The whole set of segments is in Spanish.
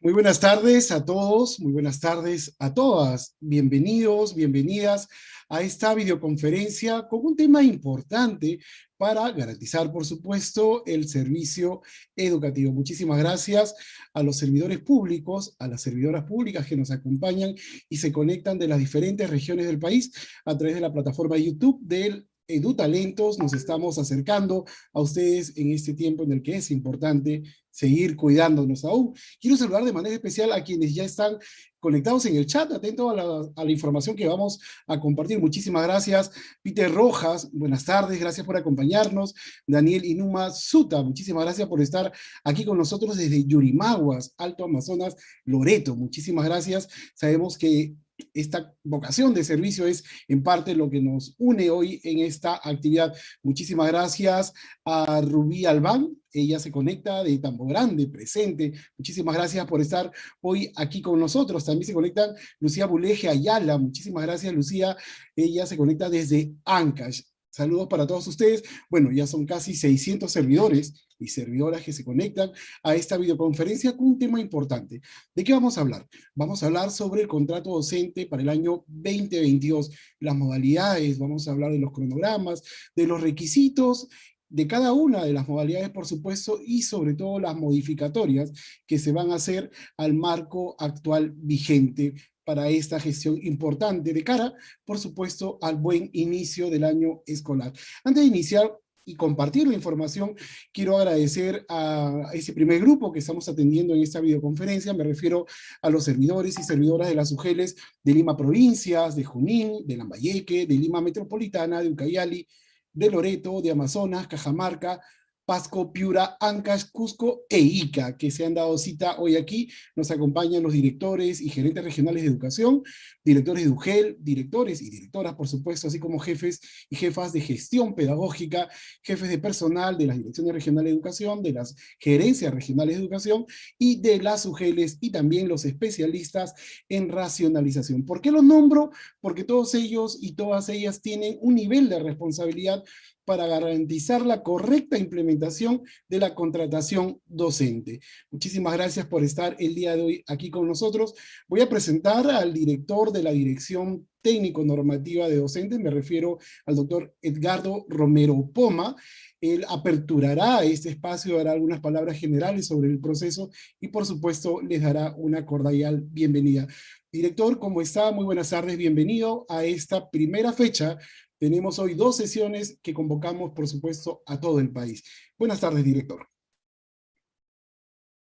Muy buenas tardes a todos, muy buenas tardes a todas. Bienvenidos, bienvenidas a esta videoconferencia con un tema importante para garantizar, por supuesto, el servicio educativo. Muchísimas gracias a los servidores públicos, a las servidoras públicas que nos acompañan y se conectan de las diferentes regiones del país a través de la plataforma YouTube del EduTalentos. Nos estamos acercando a ustedes en este tiempo en el que es importante seguir cuidándonos aún. Quiero saludar de manera especial a quienes ya están conectados en el chat, atentos a la información que vamos a compartir. Muchísimas gracias, Peter Rojas, buenas tardes, gracias por acompañarnos. Daniel Inuma Suta, muchísimas gracias por estar aquí con nosotros desde Yurimaguas, Alto Amazonas, Loreto. Muchísimas gracias. Sabemos que esta vocación de servicio es en parte lo que nos une hoy en esta actividad. Muchísimas gracias a Rubí Albán, ella se conecta de Tambo Grande, presente. Muchísimas gracias por estar hoy aquí con nosotros. También se conecta Lucía Buleje Ayala, muchísimas gracias Lucía, ella se conecta desde Ancash. Saludos para todos ustedes. Bueno, ya son casi 600 servidores y servidoras que se conectan a esta videoconferencia con un tema importante. ¿De qué vamos a hablar? Vamos a hablar sobre el contrato docente para el año 2022, las modalidades, vamos a hablar de los cronogramas, de los requisitos, de cada una de las modalidades, por supuesto, y sobre todo las modificatorias que se van a hacer al marco actual vigente para esta gestión importante de cara, por supuesto, al buen inicio del año escolar. Antes de iniciar y compartir la información, quiero agradecer a ese primer grupo que estamos atendiendo en esta videoconferencia. Me refiero a los servidores y servidoras de las UGELes de Lima Provincias, de Junín, de Lambayeque, de Lima Metropolitana, de Ucayali, de Loreto, de Amazonas, Cajamarca, Pasco, Piura, Ancash, Cusco e Ica, que se han dado cita hoy aquí. Nos acompañan los directores y gerentes regionales de educación, directores de UGEL, directores y directoras, por supuesto, así como jefes y jefas de gestión pedagógica, jefes de personal de las direcciones regionales de educación, de las gerencias regionales de educación y de las UGELes, y también los especialistas en racionalización. ¿Por qué los nombro? Porque todos ellos y todas ellas tienen un nivel de responsabilidad para garantizar la correcta implementación de la contratación docente. Muchísimas gracias por estar el día de hoy aquí con nosotros. Voy a presentar al director de la Dirección Técnico-Normativa de Docentes, me refiero al doctor Edgardo Romero Poma. Él aperturará este espacio, dará algunas palabras generales sobre el proceso y por supuesto les dará una cordial bienvenida. Director, ¿cómo está? Muy buenas tardes, bienvenido a esta primera fecha. Tenemos hoy 2 sesiones que convocamos, por supuesto, a todo el país. Buenas tardes, director.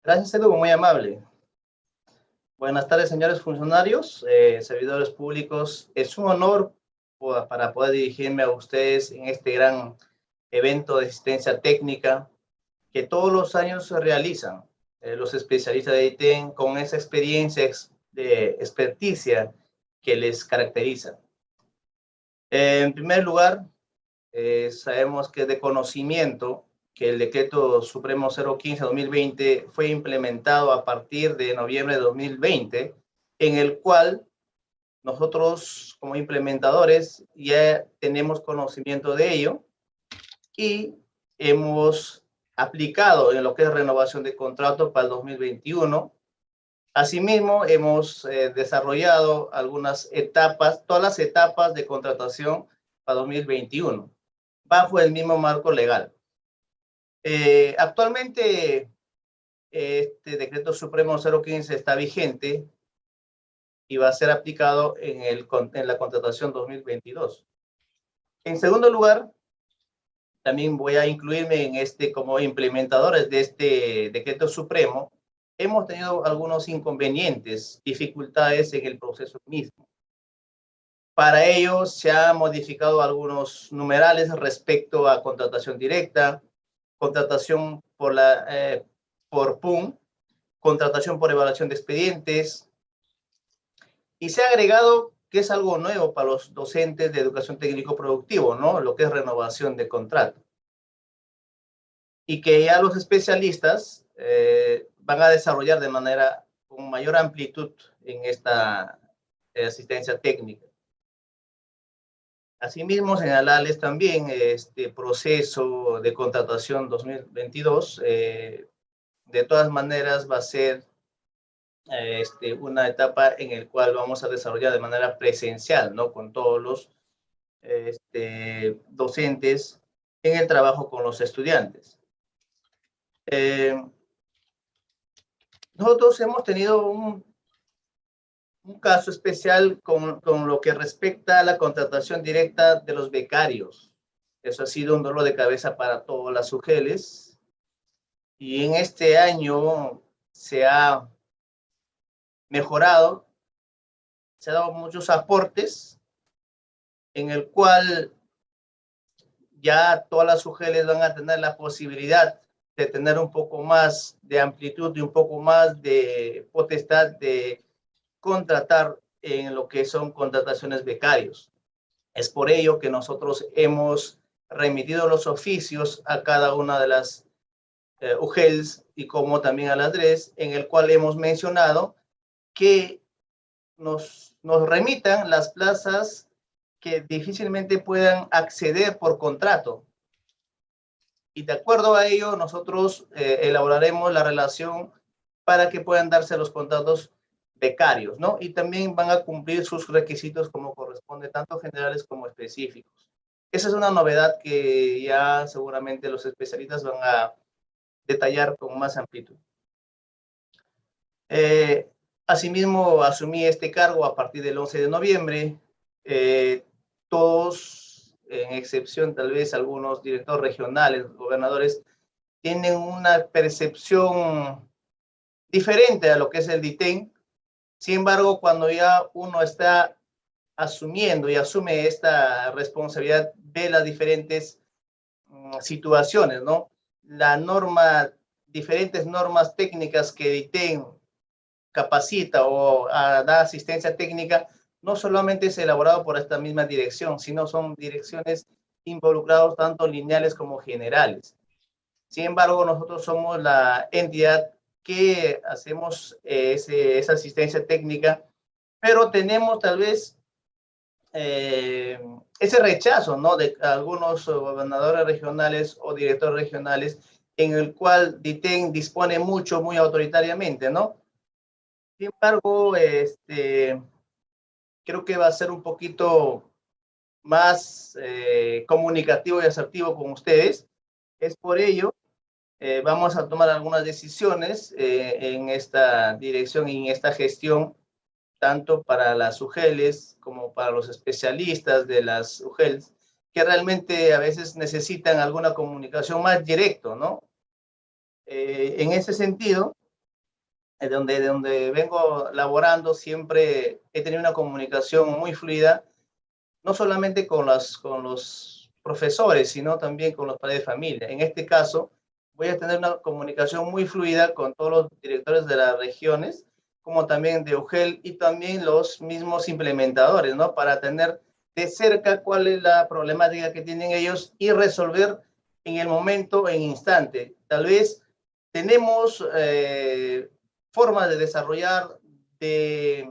Gracias, Edu, muy amable. Buenas tardes, señores funcionarios, servidores públicos. Es un honor para poder dirigirme a ustedes en este gran evento de asistencia técnica que todos los años se realizan los especialistas de ITEN con esa experiencia de experticia que les caracteriza. En primer lugar, sabemos que es de conocimiento que el Decreto Supremo 015-2020 fue implementado a partir de noviembre de 2020, en el cual nosotros como implementadores ya tenemos conocimiento de ello y hemos aplicado en lo que es renovación de contrato para el 2021. Asimismo, hemos desarrollado algunas etapas, todas las etapas de contratación para 2021, bajo el mismo marco legal. Actualmente, este Decreto Supremo 015 está vigente y va a ser aplicado en la contratación 2022. En segundo lugar, también voy a incluirme en como implementadores de este Decreto Supremo. Hemos tenido algunos inconvenientes, dificultades en el proceso mismo. Para ello, se han modificado algunos numerales respecto a contratación directa, contratación por PUM, contratación por evaluación de expedientes, y se ha agregado que es algo nuevo para los docentes de educación técnico-productivo, ¿no? Lo que es renovación de contrato. Y que ya los especialistas van a desarrollar de manera con mayor amplitud en esta asistencia técnica. Asimismo, señalarles también este proceso de contratación 2022, de todas maneras va a ser una etapa en la cual vamos a desarrollar de manera presencial, ¿no? Con todos los docentes en el trabajo con los estudiantes. Nosotros hemos tenido un caso especial con lo que respecta a la contratación directa de los becarios. Eso ha sido un dolor de cabeza para todas las UGELs. Y en este año se ha mejorado, se han dado muchos aportes en el cual ya todas las UGELs van a tener la posibilidad de tener un poco más de amplitud y un poco más de potestad de contratar en lo que son contrataciones becarios. Es por ello que nosotros hemos remitido los oficios a cada una de las UGELs y como también a las DRES, en el cual hemos mencionado que nos remitan las plazas que difícilmente puedan acceder por contrato. Y de acuerdo a ello, nosotros elaboraremos la relación para que puedan darse los contratos becarios, ¿no? Y también van a cumplir sus requisitos como corresponde, tanto generales como específicos. Esa es una novedad que ya seguramente los especialistas van a detallar con más amplitud. Asimismo, asumí este cargo a partir del 11 de noviembre. Todos, en excepción tal vez algunos directores regionales, gobernadores, tienen una percepción diferente a lo que es el DITEN. Sin embargo, cuando ya uno está asumiendo y asume esta responsabilidad, ve las diferentes situaciones, ¿no? Diferentes normas técnicas que DITEN capacita o da asistencia técnica, no solamente es elaborado por esta misma dirección, sino son direcciones involucradas tanto lineales como generales. Sin embargo, nosotros somos la entidad que hacemos esa asistencia técnica, pero tenemos tal vez ese rechazo, ¿no? De algunos gobernadores regionales o directores regionales en el cual DITEN dispone mucho, muy autoritariamente, ¿no? Sin embargo, creo que va a ser un poquito más comunicativo y asertivo con ustedes. Es por ello, vamos a tomar algunas decisiones en esta dirección y en esta gestión, tanto para las UGELs como para los especialistas de las UGELs, que realmente a veces necesitan alguna comunicación más directa, ¿no? En ese sentido, de donde vengo laborando, siempre he tenido una comunicación muy fluida, no solamente con los profesores, sino también con los padres de familia. En este caso, voy a tener una comunicación muy fluida con todos los directores de las regiones, como también de UGEL y también los mismos implementadores, ¿no? Para tener de cerca cuál es la problemática que tienen ellos y resolver en el momento, en instante. Tal vez tenemos formas de desarrollar, de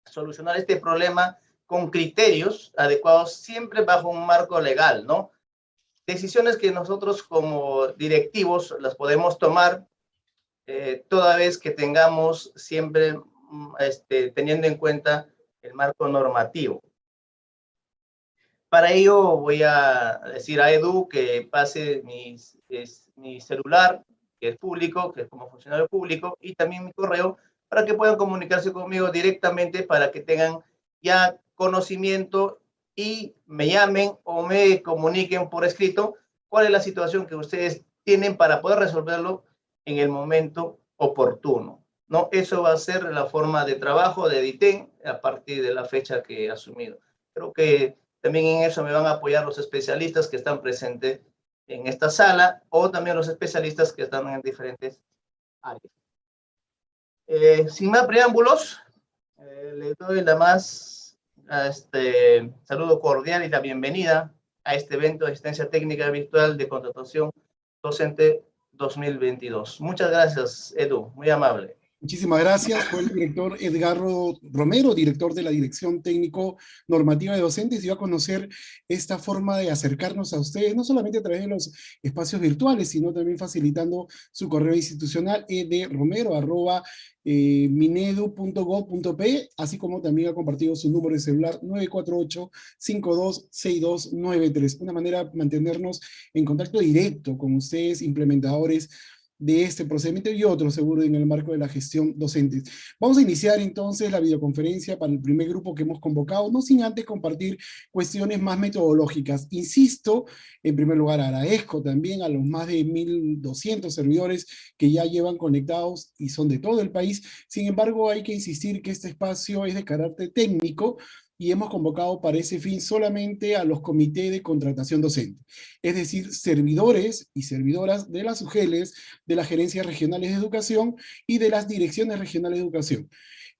solucionar este problema con criterios adecuados, siempre bajo un marco legal, ¿no? Decisiones que nosotros como directivos las podemos tomar toda vez que tengamos siempre teniendo en cuenta el marco normativo. Para ello voy a decir a Edu que pase mi celular, que es público, que es como funcionario público, y también mi correo, para que puedan comunicarse conmigo directamente, para que tengan ya conocimiento y me llamen o me comuniquen por escrito cuál es la situación que ustedes tienen para poder resolverlo en el momento oportuno, ¿no? Eso va a ser la forma de trabajo de DITEN a partir de la fecha que he asumido. Creo que también en eso me van a apoyar los especialistas que están presentes en esta sala o también los especialistas que están en diferentes áreas. Sin más preámbulos, le doy la más saludo cordial y la bienvenida a este evento de asistencia técnica virtual de contratación docente 2022. Muchas gracias, Edu, muy amable. Muchísimas gracias. Fue el director Edgardo Romero, director de la Dirección Técnico Normativa de Docentes, dio a conocer esta forma de acercarnos a ustedes, no solamente a través de los espacios virtuales, sino también facilitando su correo institucional edromero@minedu.gov.pe, así como también ha compartido su número de celular 948-526293. Una manera de mantenernos en contacto directo con ustedes, implementadores de este procedimiento y otro seguro en el marco de la gestión docente. Vamos a iniciar entonces la videoconferencia para el primer grupo que hemos convocado, no sin antes compartir cuestiones más metodológicas. Insisto, en primer lugar agradezco también a los más de 1.200 servidores que ya llevan conectados y son de todo el país. Sin embargo, hay que insistir que este espacio es de carácter técnico y hemos convocado para ese fin solamente a los comités de contratación docente, es decir, servidores y servidoras de las UGELES, de las gerencias regionales de educación y de las direcciones regionales de educación.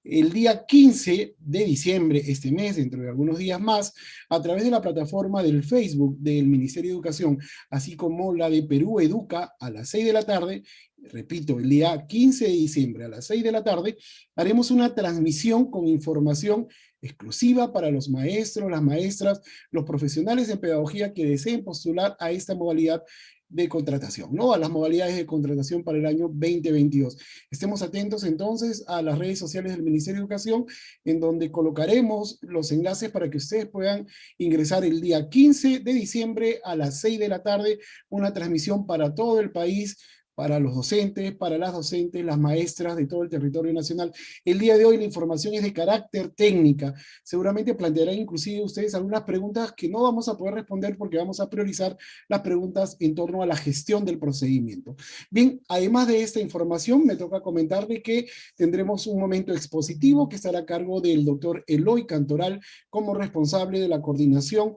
El día 15 de diciembre, este mes, dentro de algunos días más, a través de la plataforma del Facebook del Ministerio de Educación, así como la de Perú Educa, a las 6 de la tarde, repito, el día 15 de diciembre a las 6 de la tarde, haremos una transmisión con información exclusiva para los maestros, las maestras, los profesionales en pedagogía que deseen postular a esta modalidad de contratación, ¿no? A las modalidades de contratación para el año 2022. Estemos atentos entonces a las redes sociales del Ministerio de Educación, en donde colocaremos los enlaces para que ustedes puedan ingresar el día 15 de diciembre a las 6 de la tarde, una transmisión para todo el país, para los docentes, para las docentes, las maestras de todo el territorio nacional. El día de hoy la información es de carácter técnica. Seguramente plantearán inclusive ustedes algunas preguntas que no vamos a poder responder porque vamos a priorizar las preguntas en torno a la gestión del procedimiento. Bien, además de esta información, me toca comentarle que tendremos un momento expositivo que estará a cargo del doctor Eloy Cantoral como responsable de la coordinación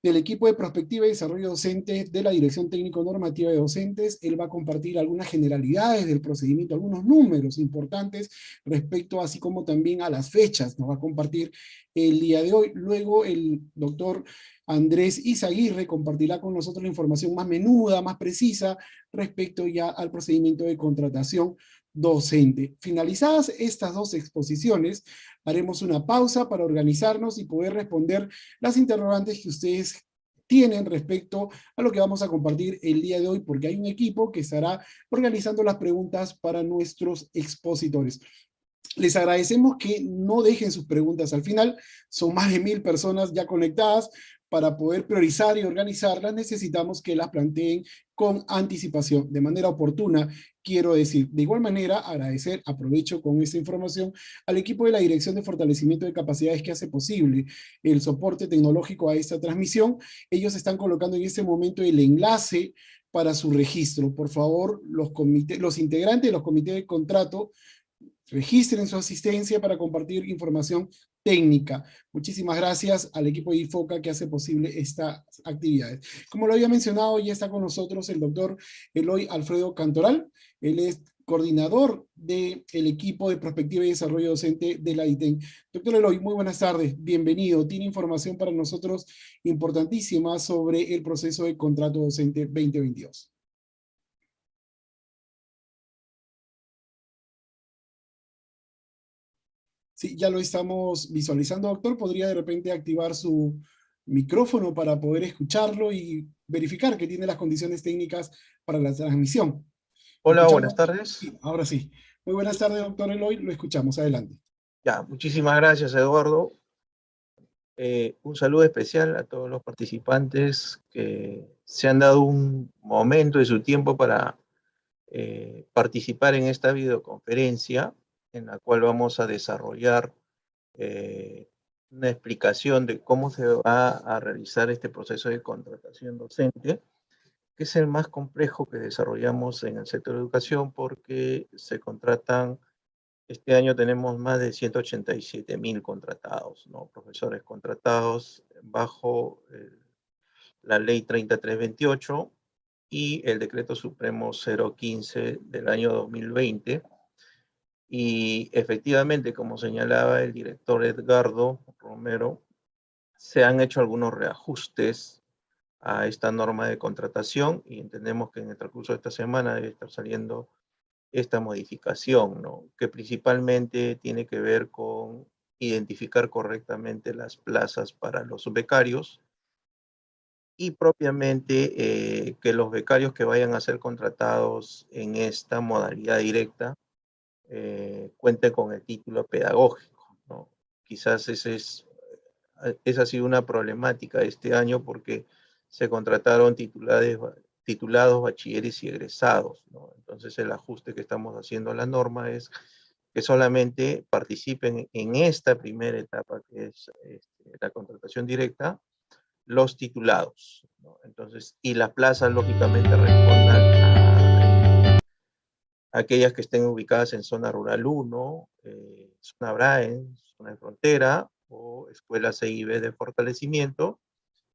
del equipo de prospectiva y desarrollo docente de la Dirección Técnico Normativa de Docentes. Él va a compartir algunas generalidades del procedimiento, algunos números importantes respecto, así como también a las fechas. Nos va a compartir el día de hoy. Luego el doctor Andrés Izaguirre compartirá con nosotros la información más menuda, más precisa, respecto ya al procedimiento de contratación docente. Finalizadas estas dos exposiciones, haremos una pausa para organizarnos y poder responder las interrogantes que ustedes tienen respecto a lo que vamos a compartir el día de hoy, porque hay un equipo que estará organizando las preguntas para nuestros expositores. Les agradecemos que no dejen sus preguntas al final, son más de 1.000 personas ya conectadas. Para poder priorizar y organizarlas necesitamos que las planteen con anticipación, de manera oportuna, quiero decir. De igual manera, agradecer, aprovecho con esta información, al equipo de la Dirección de Fortalecimiento de Capacidades que hace posible el soporte tecnológico a esta transmisión. Ellos están colocando en este momento el enlace para su registro. Por favor, los integrantes de los comités de contrato registren su asistencia para compartir información técnica. Muchísimas gracias al equipo de IFOCA que hace posible estas actividades. Como lo había mencionado, ya está con nosotros el doctor Eloy Alfredo Cantoral. Él es coordinador del equipo de prospectiva y desarrollo docente de la ITEN. Doctor Eloy, muy buenas tardes, bienvenido. Tiene información para nosotros importantísima sobre el proceso de contrato docente 2022. Sí, ya lo estamos visualizando, doctor. ¿Podría de repente activar su micrófono para poder escucharlo y verificar que tiene las condiciones técnicas para la transmisión? ¿Lo Hola, buenas escuchamos? tardes. Sí, ahora sí. Muy buenas tardes, doctor Eloy. Lo escuchamos. Adelante. Ya, muchísimas gracias, Eduardo. Un saludo especial a todos los participantes que se han dado un momento de su tiempo para participar en esta videoconferencia, en la cual vamos a desarrollar una explicación de cómo se va a realizar este proceso de contratación docente, que es el más complejo que desarrollamos en el sector de educación porque se contratan. Este año tenemos más de 187.000 contratados, ¿no? Profesores contratados bajo la ley 3328 y el decreto supremo 015 del año 2020. Y efectivamente, como señalaba el director Edgardo Romero, se han hecho algunos reajustes a esta norma de contratación y entendemos que en el transcurso de esta semana debe estar saliendo esta modificación, ¿no? Que principalmente tiene que ver con identificar correctamente las plazas para los becarios y propiamente que los becarios que vayan a ser contratados en esta modalidad directa cuenten con el título pedagógico, ¿no? Quizás esa ha sido una problemática este año porque se contrataron titulados, bachilleres y egresados, ¿no? Entonces el ajuste que estamos haciendo a la norma es que solamente participen en esta primera etapa, que es la contratación directa, los titulados, ¿no? Entonces, y las plazas lógicamente respondan a aquellas que estén ubicadas en zona rural 1, zona BRAEN, zona de frontera o escuelas CIB de fortalecimiento,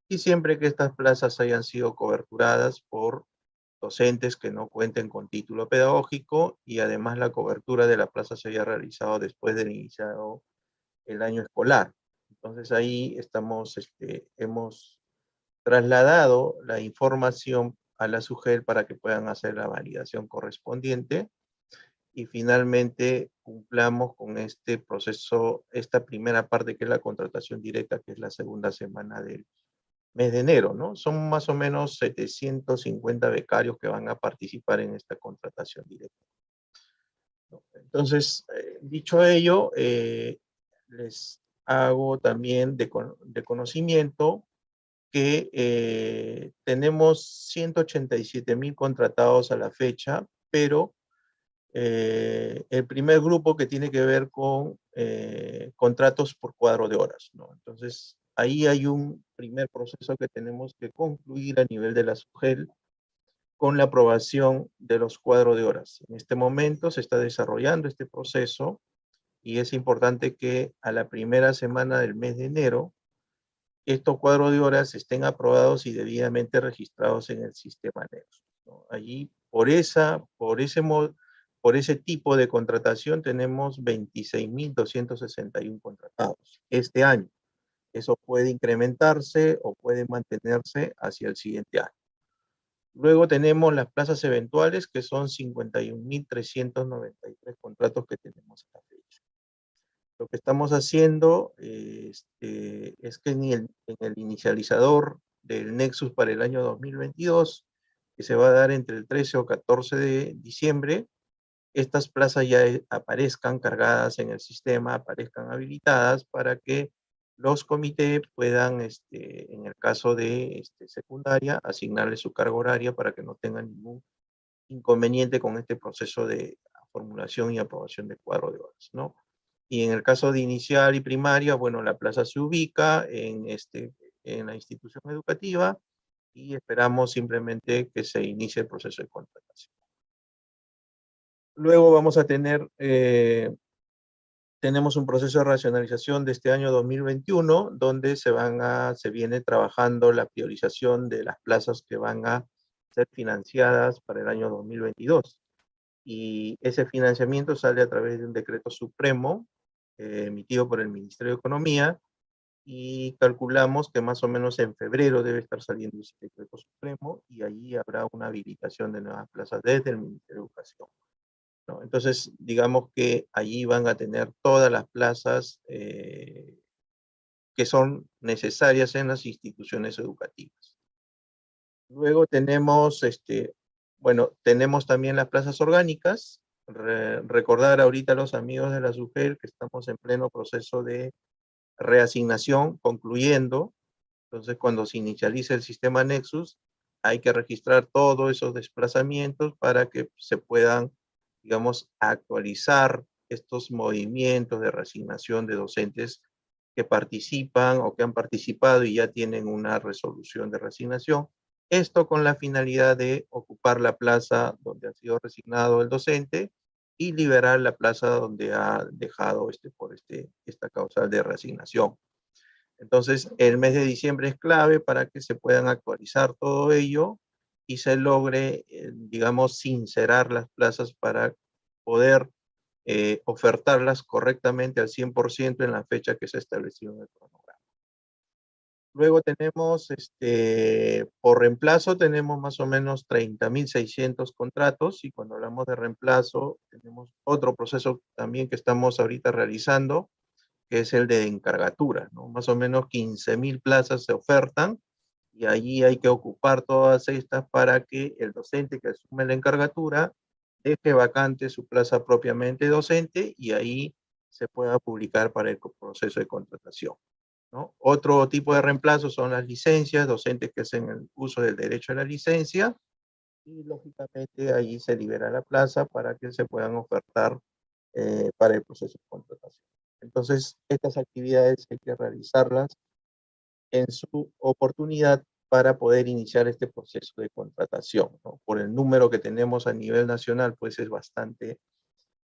y siempre que estas plazas hayan sido coberturadas por docentes que no cuenten con título pedagógico y además la cobertura de la plaza se haya realizado después de iniciado el año escolar. Entonces ahí hemos trasladado la información a la SUGEL para que puedan hacer la validación correspondiente y finalmente cumplamos con este proceso, esta primera parte que es la contratación directa, que es la segunda semana del mes de enero, ¿no? Son más o menos 750 becarios que van a participar en esta contratación directa, ¿no? Entonces, dicho ello, les hago también de conocimiento que tenemos 187,000 contratados a la fecha, pero el primer grupo que tiene que ver con contratos por cuadro de horas, ¿no? Entonces, ahí hay un primer proceso que tenemos que concluir a nivel de la SUGEL con la aprobación de los cuadros de horas. En este momento se está desarrollando este proceso y es importante que a la primera semana del mes de enero estos cuadros de horas estén aprobados y debidamente registrados en el sistema Nexus, ¿no? Allí, por ese tipo de contratación, tenemos 26,261 contratados este año. Eso puede incrementarse o puede mantenerse hacia el siguiente año. Luego tenemos las plazas eventuales, que son 51,393 contratos que tenemos a la fecha. Lo que estamos haciendo es que en el inicializador del Nexus para el año 2022, que se va a dar entre el 13 o 14 de diciembre, estas plazas ya aparezcan cargadas en el sistema, aparezcan habilitadas para que los comités puedan, en el caso de secundaria, asignarle su carga horaria para que no tengan ningún inconveniente con este proceso de formulación y aprobación de cuadro de horas, ¿no? Y en el caso de inicial y primaria, bueno, la plaza se ubica en la institución educativa y esperamos simplemente que se inicie el proceso de contratación. Luego vamos a tenemos un proceso de racionalización de este año 2021, donde se viene trabajando la priorización de las plazas que van a ser financiadas para el año 2022. Y ese financiamiento sale a través de un decreto supremo emitido por el Ministerio de Economía, y calculamos que más o menos en febrero debe estar saliendo ese decreto supremo y allí habrá una habilitación de nuevas plazas desde el Ministerio de Educación, ¿no? Entonces, digamos que allí van a tener todas las plazas que son necesarias en las instituciones educativas. Luego tenemos, tenemos también las plazas orgánicas. Recordar ahorita a los amigos de la SUGEL que estamos en pleno proceso de reasignación concluyendo. Entonces, cuando se inicialice el sistema Nexus, hay que registrar todos esos desplazamientos para que se puedan, digamos, actualizar estos movimientos de reasignación de docentes que participan o que han participado y ya tienen una resolución de reasignación. Esto con la finalidad de ocupar la plaza donde ha sido resignado el docente y liberar la plaza donde ha dejado por esta causal de reasignación. Entonces, el mes de diciembre es clave para que se puedan actualizar todo ello y se logre, digamos, sincerar las plazas para poder ofertarlas correctamente al 100% en la fecha que se ha establecido en el cronograma. Luego tenemos, por reemplazo tenemos más o menos 30.600 contratos, y cuando hablamos de reemplazo tenemos otro proceso también que estamos ahorita realizando, que es el de encargatura, ¿no? Más o menos 15.000 plazas se ofertan, y allí hay que ocupar todas estas para que el docente que asume la encargatura deje vacante su plaza propiamente docente, y ahí se pueda publicar para el proceso de contratación, ¿no? Otro tipo de reemplazo son las licencias, docentes que hacen el uso del derecho a la licencia, y lógicamente ahí se libera la plaza para que se puedan ofertar para el proceso de contratación. Entonces, estas actividades hay que realizarlas en su oportunidad para poder iniciar este proceso de contratación, ¿no? Por el número que tenemos a nivel nacional, pues es bastante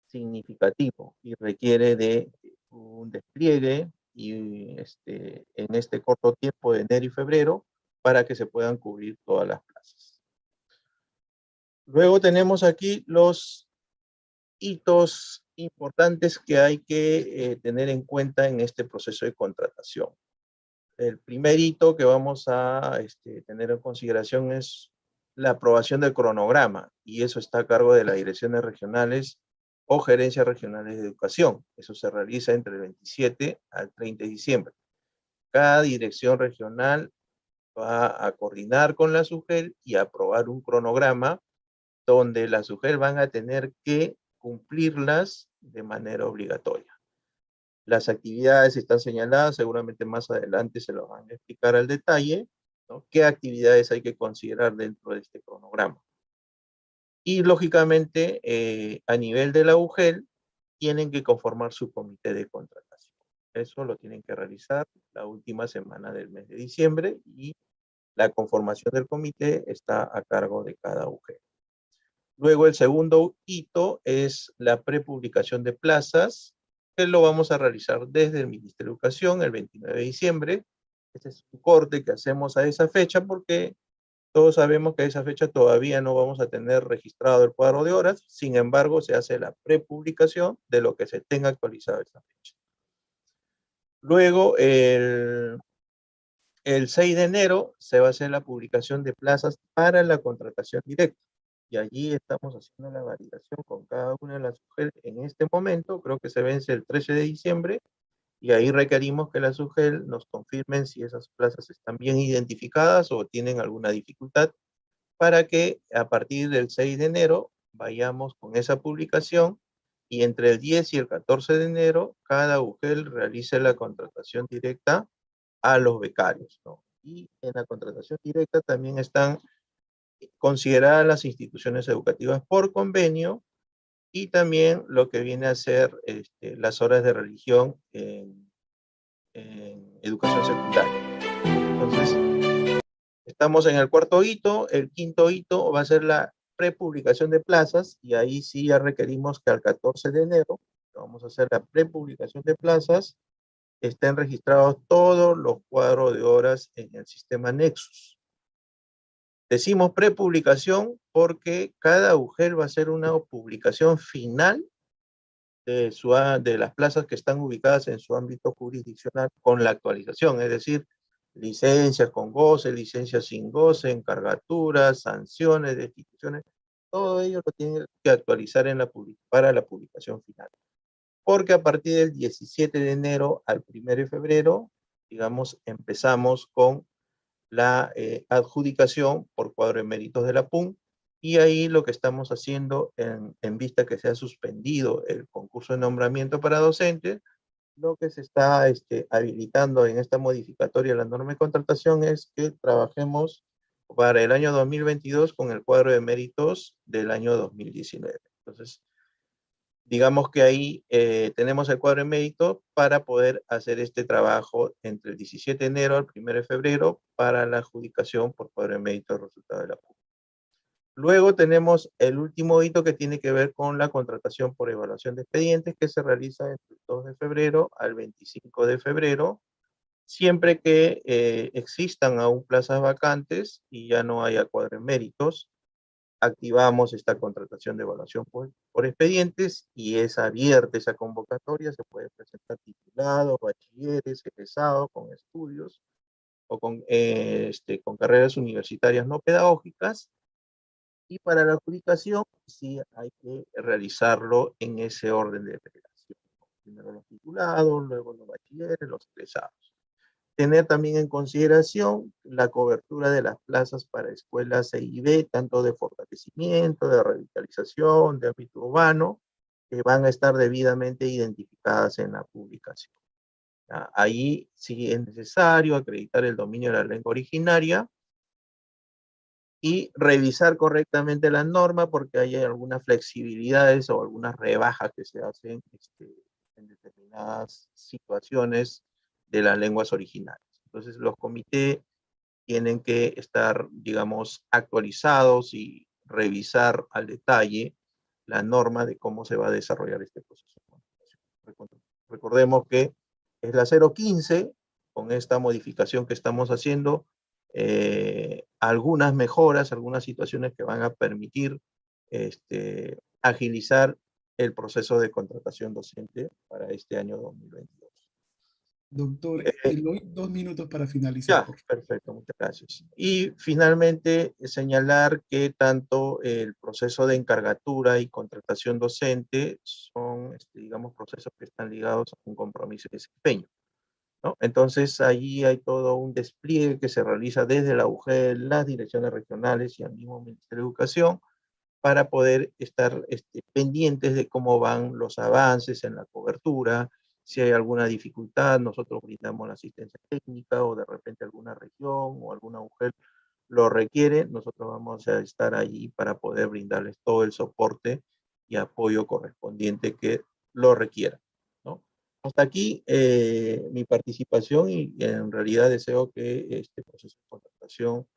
significativo y requiere de un despliegue y en este corto tiempo de enero y febrero para que se puedan cubrir todas las plazas. Luego tenemos aquí los hitos importantes que hay que tener en cuenta en este proceso de contratación. El primer hito que vamos a tener en consideración es la aprobación del cronograma, y eso está a cargo de las direcciones regionales o gerencias regionales de educación. Eso se realiza entre el 27 al 30 de diciembre. Cada dirección regional va a coordinar con la SUGEL y aprobar un cronograma donde la SUGEL van a tener que cumplirlas de manera obligatoria. Las actividades están señaladas, seguramente más adelante se lo van a explicar al detalle, ¿no? ¿Qué actividades hay que considerar dentro de este cronograma? Y lógicamente, a nivel de la UGEL, tienen que conformar su comité de contratación. Eso lo tienen que realizar la última semana del mes de diciembre, y la conformación del comité está a cargo de cada UGEL. Luego, el segundo hito es la prepublicación de plazas, que lo vamos a realizar desde el Ministerio de Educación el 29 de diciembre. Este es un corte que hacemos a esa fecha porque todos sabemos que a esa fecha todavía no vamos a tener registrado el cuadro de horas. Sin embargo, se hace la prepublicación de lo que se tenga actualizado esa fecha. Luego, el 6 de enero se va a hacer la publicación de plazas para la contratación directa. Y allí estamos haciendo la validación con cada una de las SUGEL en este momento. Creo que se vence el 13 de diciembre, y ahí requerimos que la SUGEL nos confirmen si esas plazas están bien identificadas o tienen alguna dificultad, para que a partir del 6 de enero vayamos con esa publicación, y entre el 10 y el 14 de enero cada UGEL realice la contratación directa a los becarios, ¿no? Y en la contratación directa también están consideradas las instituciones educativas por convenio, y también lo que viene a ser las horas de religión en educación secundaria. Entonces, estamos en el cuarto hito. El quinto hito va a ser la prepublicación de plazas, y ahí sí ya requerimos que al 14 de enero vamos a hacer la prepublicación de plazas, estén registrados todos los cuadros de horas en el sistema Nexus. Decimos prepublicación porque cada UGEL va a hacer una publicación final de las plazas que están ubicadas en su ámbito jurisdiccional con la actualización, es decir, licencias con goce, licencias sin goce, encargaturas, sanciones, destituciones, todo ello lo tienen que actualizar para la publicación final. Porque a partir del 17 de enero al 1 de febrero, digamos, empezamos con la adjudicación por cuadro de méritos de la PUN, y ahí lo que estamos haciendo en vista que se ha suspendido el concurso de nombramiento para docentes, lo que se está habilitando en esta modificatoria de la norma de contratación es que trabajemos para el año 2022 con el cuadro de méritos del año 2019. Entonces, digamos que ahí tenemos el cuadro de mérito para poder hacer este trabajo entre el 17 de enero al 1 de febrero para la adjudicación por cuadro de mérito del resultado de la PUC. Luego tenemos el último hito que tiene que ver con la contratación por evaluación de expedientes, que se realiza entre el 2 de febrero al 25 de febrero, siempre que existan aún plazas vacantes y ya no haya cuadro de méritos. Activamos esta contratación de evaluación por expedientes, y es abierta esa convocatoria. Se puede presentar titulados, bachilleres, egresados con estudios, o con carreras universitarias no pedagógicas, y para la adjudicación sí hay que realizarlo en ese orden de prelación. Primero los titulados, luego los bachilleres, los egresados. Tener también en consideración la cobertura de las plazas para escuelas E y B, tanto de fortalecimiento, de revitalización, de ámbito urbano, que van a estar debidamente identificadas en la publicación. Ahí sí es necesario acreditar el dominio de la lengua originaria y revisar correctamente la norma, porque hay algunas flexibilidades o algunas rebajas que se hacen en determinadas situaciones de las lenguas originales. Entonces los comités tienen que estar, digamos, actualizados y revisar al detalle la norma de cómo se va a desarrollar este proceso. Recordemos que es la 015, con esta modificación que estamos haciendo, algunas mejoras, algunas situaciones que van a permitir agilizar el proceso de contratación docente para este año 2022. Doctor Eloy, 2 minutos para finalizar, Ya, por favor. perfecto, muchas gracias. Y finalmente, señalar que tanto el proceso de encargatura y contratación docente son, digamos, procesos que están ligados a un compromiso de desempeño, ¿no? Entonces, allí hay todo un despliegue que se realiza desde la UGEL, las direcciones regionales y al mismo Ministerio de Educación para poder estar pendientes de cómo van los avances en la cobertura. Si hay alguna dificultad, nosotros brindamos la asistencia técnica, o de repente alguna región o alguna mujer lo requiere, nosotros vamos a estar allí para poder brindarles todo el soporte y apoyo correspondiente que lo requiera, ¿no? Hasta aquí mi participación, y en realidad deseo que este proceso de contratación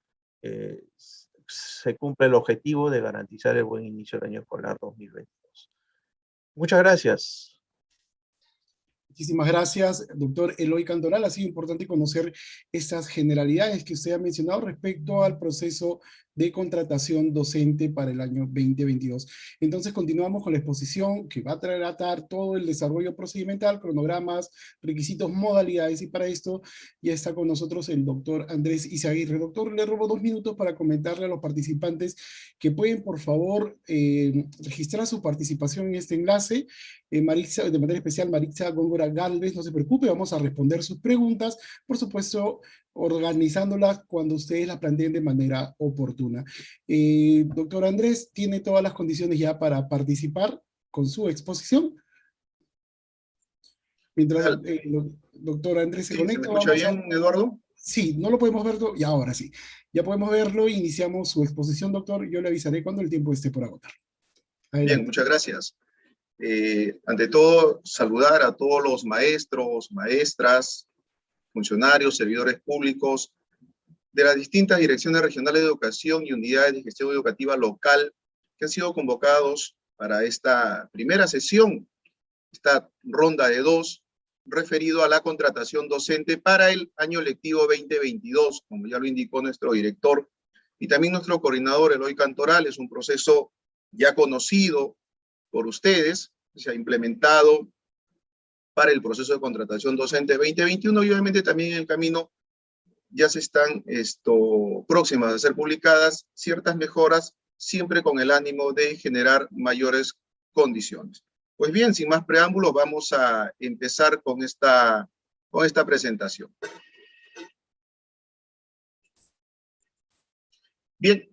se cumpla el objetivo de garantizar el buen inicio del año escolar 2022. Muchas gracias. Muchísimas gracias, doctor Eloy Cantoral. Ha sido importante conocer estas generalidades que usted ha mencionado respecto al proceso de contratación docente para el año 2022. Entonces continuamos con la exposición que va a tratar todo el desarrollo procedimental, cronogramas, requisitos, modalidades, y para esto ya está con nosotros el doctor Andrés Izaguirre. Doctor, le robo 2 minutos para comentarle a los participantes que pueden, por favor, registrar su participación en este enlace. Maritza, de manera especial Maritza Góngora Galvez, no se preocupe, vamos a responder sus preguntas, por supuesto, organizándolas cuando ustedes las planteen de manera oportuna. Doctor Andrés, ¿tiene todas las condiciones ya para participar con su exposición? Mientras doctor Andrés se conecta, ¿se me escucha bien, Eduardo? Sí, no lo podemos ver, y ahora sí. Ya podemos verlo, iniciamos su exposición, doctor. Yo le avisaré cuando el tiempo esté por agotar. Adelante. Bien, muchas gracias. Ante todo, saludar a todos los maestros, maestras, funcionarios, servidores públicos de las distintas direcciones regionales de educación y unidades de gestión educativa local que han sido convocados para esta primera sesión, esta ronda de 2, referido a la contratación docente para el año lectivo 2022, como ya lo indicó nuestro director y también nuestro coordinador Eloy Cantoral. Es un proceso ya conocido por ustedes, se ha implementado para el proceso de contratación docente 2021, y obviamente también en el camino ya se están próximas a ser publicadas ciertas mejoras, siempre con el ánimo de generar mayores condiciones. Pues bien, sin más preámbulos, vamos a empezar con esta presentación. Bien,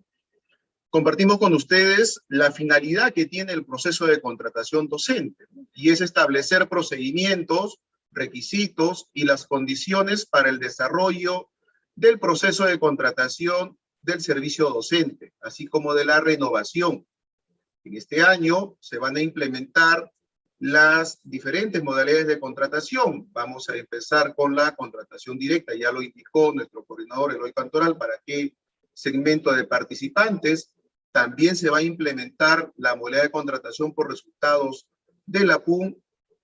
compartimos con ustedes la finalidad que tiene el proceso de contratación docente, y es establecer procedimientos, requisitos y las condiciones para el desarrollo del proceso de contratación del servicio docente, así como de la renovación. En este año se van a implementar las diferentes modalidades de contratación. Vamos a empezar con la contratación directa, ya lo indicó nuestro coordinador Eloy Cantoral, para qué segmento de participantes. También se va a implementar la modalidad de contratación por resultados de la PUM,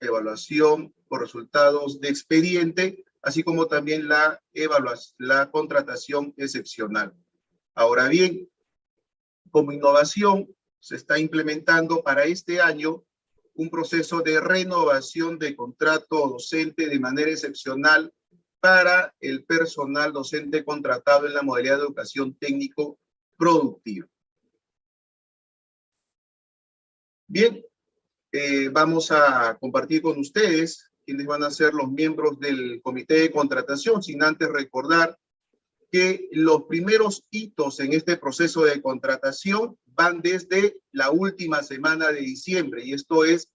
evaluación por resultados de expediente, así como también la contratación excepcional. Ahora bien, como innovación, se está implementando para este año un proceso de renovación de contrato docente de manera excepcional para el personal docente contratado en la modalidad de educación técnico productiva. Bien, vamos a compartir con ustedes quiénes van a ser los miembros del comité de contratación, sin antes recordar que los primeros hitos en este proceso de contratación van desde la última semana de diciembre, y esto es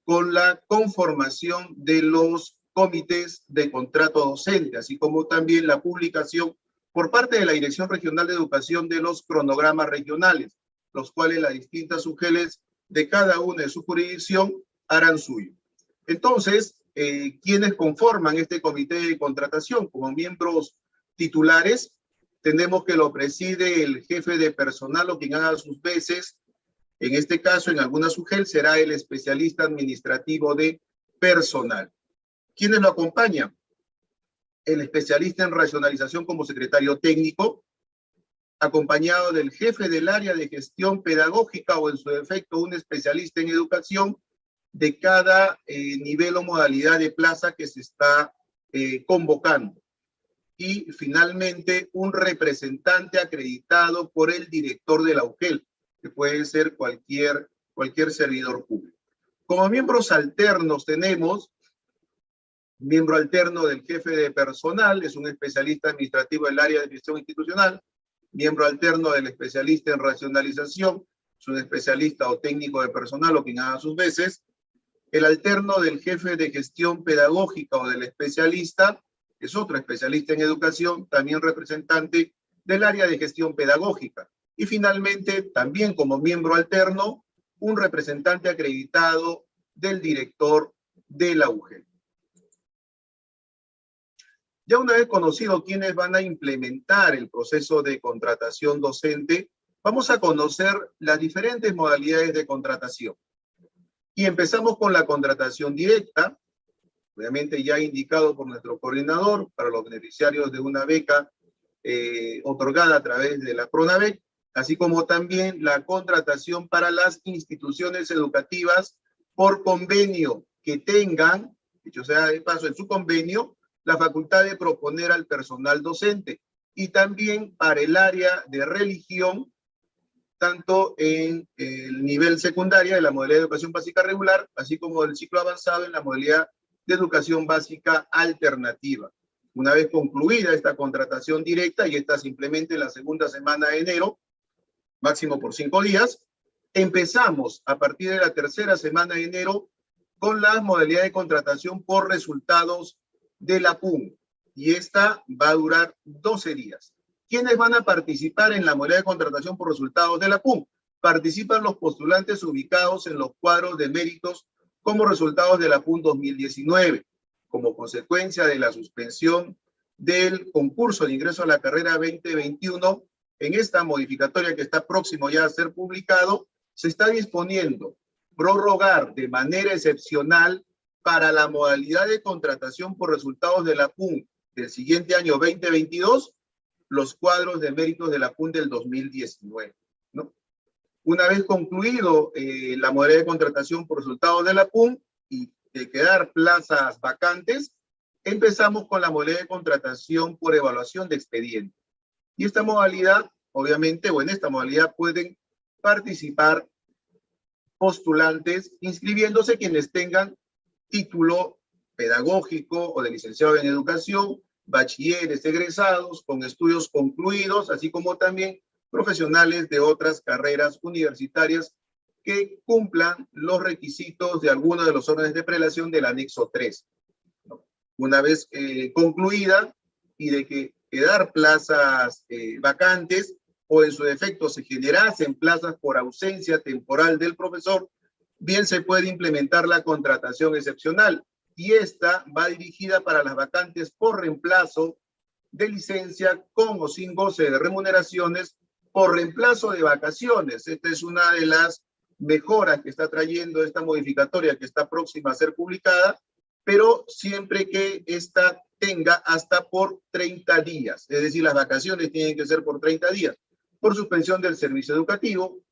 con la conformación de los comités de contrato docente, así como también la publicación por parte de la Dirección Regional de Educación de los cronogramas regionales, los cuales las distintas UGELs de cada una de su jurisdicción harán suyo. Entonces, ¿quiénes conforman este comité de contratación? Como miembros titulares, tenemos que lo preside el jefe de personal o quien haga sus veces. En este caso, en algunas UGEL, será el especialista administrativo de personal. ¿Quiénes lo acompañan? El especialista en racionalización como secretario técnico, acompañado del jefe del área de gestión pedagógica o en su defecto un especialista en educación de cada nivel o modalidad de plaza que se está convocando. Y finalmente un representante acreditado por el director de la UGEL, que puede ser cualquier servidor público. Como miembros alternos tenemos miembro alterno del jefe de personal, es un especialista administrativo del área de gestión institucional, miembro alterno del especialista en racionalización, es un especialista o técnico de personal o quien haga sus veces, el alterno del jefe de gestión pedagógica o del especialista, es otro especialista en educación, también representante del área de gestión pedagógica. Y finalmente, también como miembro alterno, un representante acreditado del director de la UGEL. Ya una vez conocido quiénes van a implementar el proceso de contratación docente, vamos a conocer las diferentes modalidades de contratación. Y empezamos con la contratación directa, obviamente ya indicado por nuestro coordinador, para los beneficiarios de una beca otorgada a través de la PRONAVEC, así como también la contratación para las instituciones educativas por convenio que tengan, dicho sea de paso en su convenio, la facultad de proponer al personal docente, y también para el área de religión, tanto en el nivel secundaria de la modalidad de educación básica regular, así como del ciclo avanzado en la modalidad de educación básica alternativa. Una vez concluida esta contratación directa, y esta simplemente en la segunda semana de enero, máximo por 5 días, empezamos a partir de la tercera semana de enero con la modalidad de contratación por resultados de la PUM, y esta va a durar 12 días. ¿Quiénes van a participar en la modalidad de contratación por resultados de la PUM? Participan los postulantes ubicados en los cuadros de méritos como resultados de la PUM 2019, como consecuencia de la suspensión del concurso de ingreso a la carrera 2021. En esta modificatoria que está próximo ya a ser publicado, se está disponiendo prorrogar de manera excepcional para la modalidad de contratación por resultados de la PUM del siguiente año 2022, los cuadros de méritos de la PUM del 2019, ¿no? Una vez concluido la modalidad de contratación por resultados de la PUM y de quedar plazas vacantes, empezamos con la modalidad de contratación por evaluación de expediente. Y esta modalidad, obviamente, o en esta modalidad pueden participar postulantes inscribiéndose quienes tengan título pedagógico o de licenciado en educación, bachilleres egresados con estudios concluidos, así como también profesionales de otras carreras universitarias que cumplan los requisitos de alguno de los órdenes de prelación del anexo 3. Una vez concluida y de que quedar plazas vacantes o en su defecto se generasen plazas por ausencia temporal del profesor, bien se puede implementar la contratación excepcional, y esta va dirigida para las vacantes por reemplazo de licencia con o sin goce de remuneraciones por reemplazo de vacaciones. Esta es una de las mejoras que está trayendo esta modificatoria que está próxima a ser publicada, pero siempre que esta tenga hasta por 30 días, es decir, las vacaciones tienen que ser por 30 días, por suspensión del servicio educativo,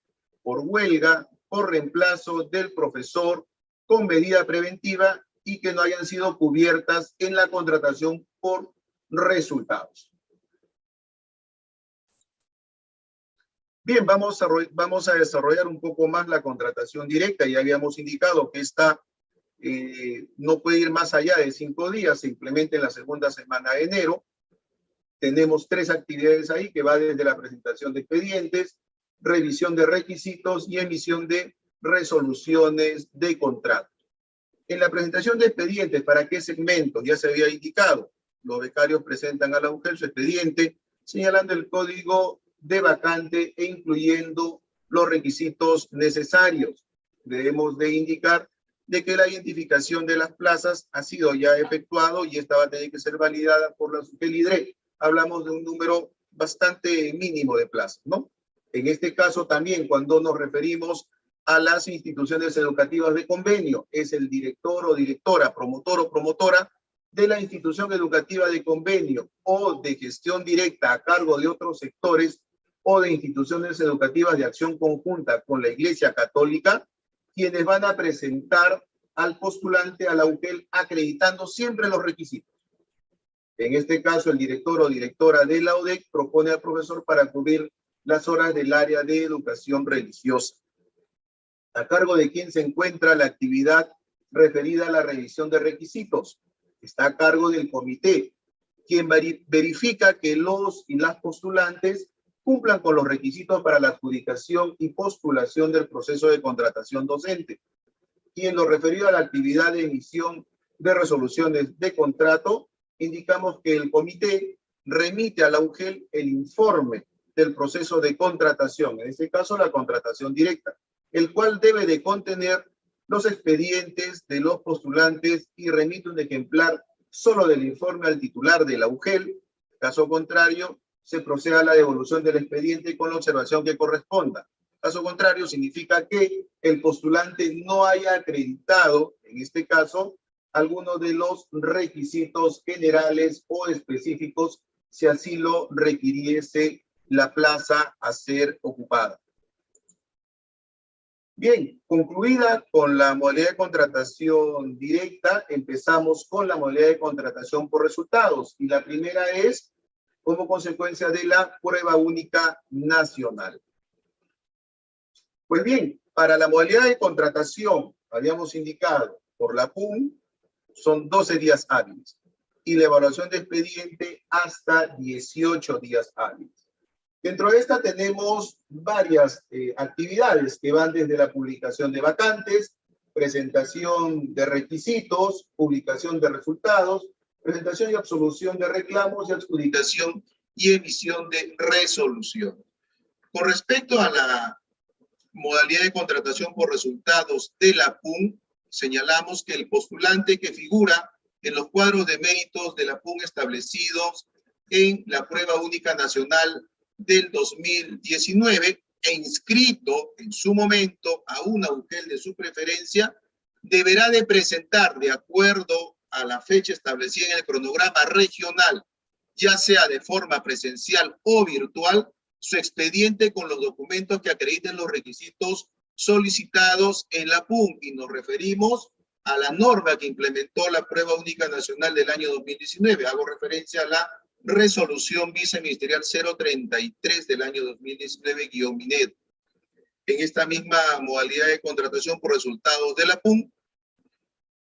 por huelga, por reemplazo del profesor con medida preventiva y que no hayan sido cubiertas en la contratación por resultados. Bien, vamos a desarrollar un poco más la contratación directa. Ya habíamos indicado que esta no puede ir más allá de 5 días, se implementa en la segunda semana de enero. Tenemos 3 actividades ahí que va desde la presentación de expedientes, revisión de requisitos y emisión de resoluciones de contrato. En la presentación de expedientes, ¿para qué segmentos? Ya se había indicado. Los becarios presentan a la UGEL su expediente señalando el código de vacante e incluyendo los requisitos necesarios. Debemos de indicar de que la identificación de las plazas ha sido ya efectuado y esta va a tener que ser validada por la UGEL-IDRE. Hablamos de un número bastante mínimo de plazas, ¿no? En este caso también, cuando nos referimos a las instituciones educativas de convenio, es el director o directora, promotor o promotora de la institución educativa de convenio o de gestión directa a cargo de otros sectores o de instituciones educativas de acción conjunta con la Iglesia Católica, quienes van a presentar al postulante a la UGEL acreditando siempre los requisitos. En este caso, el director o directora de la UDEC propone al profesor para cubrir las horas del área de educación religiosa. ¿A cargo de quién se encuentra la actividad referida a la revisión de requisitos? Está a cargo del comité, quien verifica que los y las postulantes cumplan con los requisitos para la adjudicación y postulación del proceso de contratación docente. Y en lo referido a la actividad de emisión de resoluciones de contrato, indicamos que el comité remite a la UGEL el informe del proceso de contratación, en este caso la contratación directa, el cual debe de contener los expedientes de los postulantes y remite un ejemplar solo del informe al titular de la UGEL. Caso contrario, se procede a la devolución del expediente con la observación que corresponda. Caso contrario, significa que el postulante no haya acreditado, en este caso, alguno de los requisitos generales o específicos, si así lo requiriese la plaza a ser ocupada. Bien, concluida con la modalidad de contratación directa, empezamos con la modalidad de contratación por resultados. Y la primera es como consecuencia de la prueba única nacional. Pues bien, para la modalidad de contratación, habíamos indicado por la PUN, son 12 días hábiles. Y la evaluación de expediente hasta 18 días hábiles. Dentro de esta tenemos varias actividades que van desde la publicación de vacantes, presentación de requisitos, publicación de resultados, presentación y absolución de reclamos y adjudicación y emisión de resolución. Con respecto a la modalidad de contratación por resultados de la PUN, señalamos que el postulante que figura en los cuadros de méritos de la PUN establecidos en la prueba única nacional del 2019 e inscrito en su momento a una UGEL de su preferencia, deberá de presentar de acuerdo a la fecha establecida en el cronograma regional, ya sea de forma presencial o virtual, su expediente con los documentos que acrediten los requisitos solicitados en la PUN, y nos referimos a la norma que implementó la prueba única nacional del año 2019. Hago referencia a la resolución viceministerial 033 del año 2019-MINED. En esta misma modalidad de contratación por resultados de la PUN,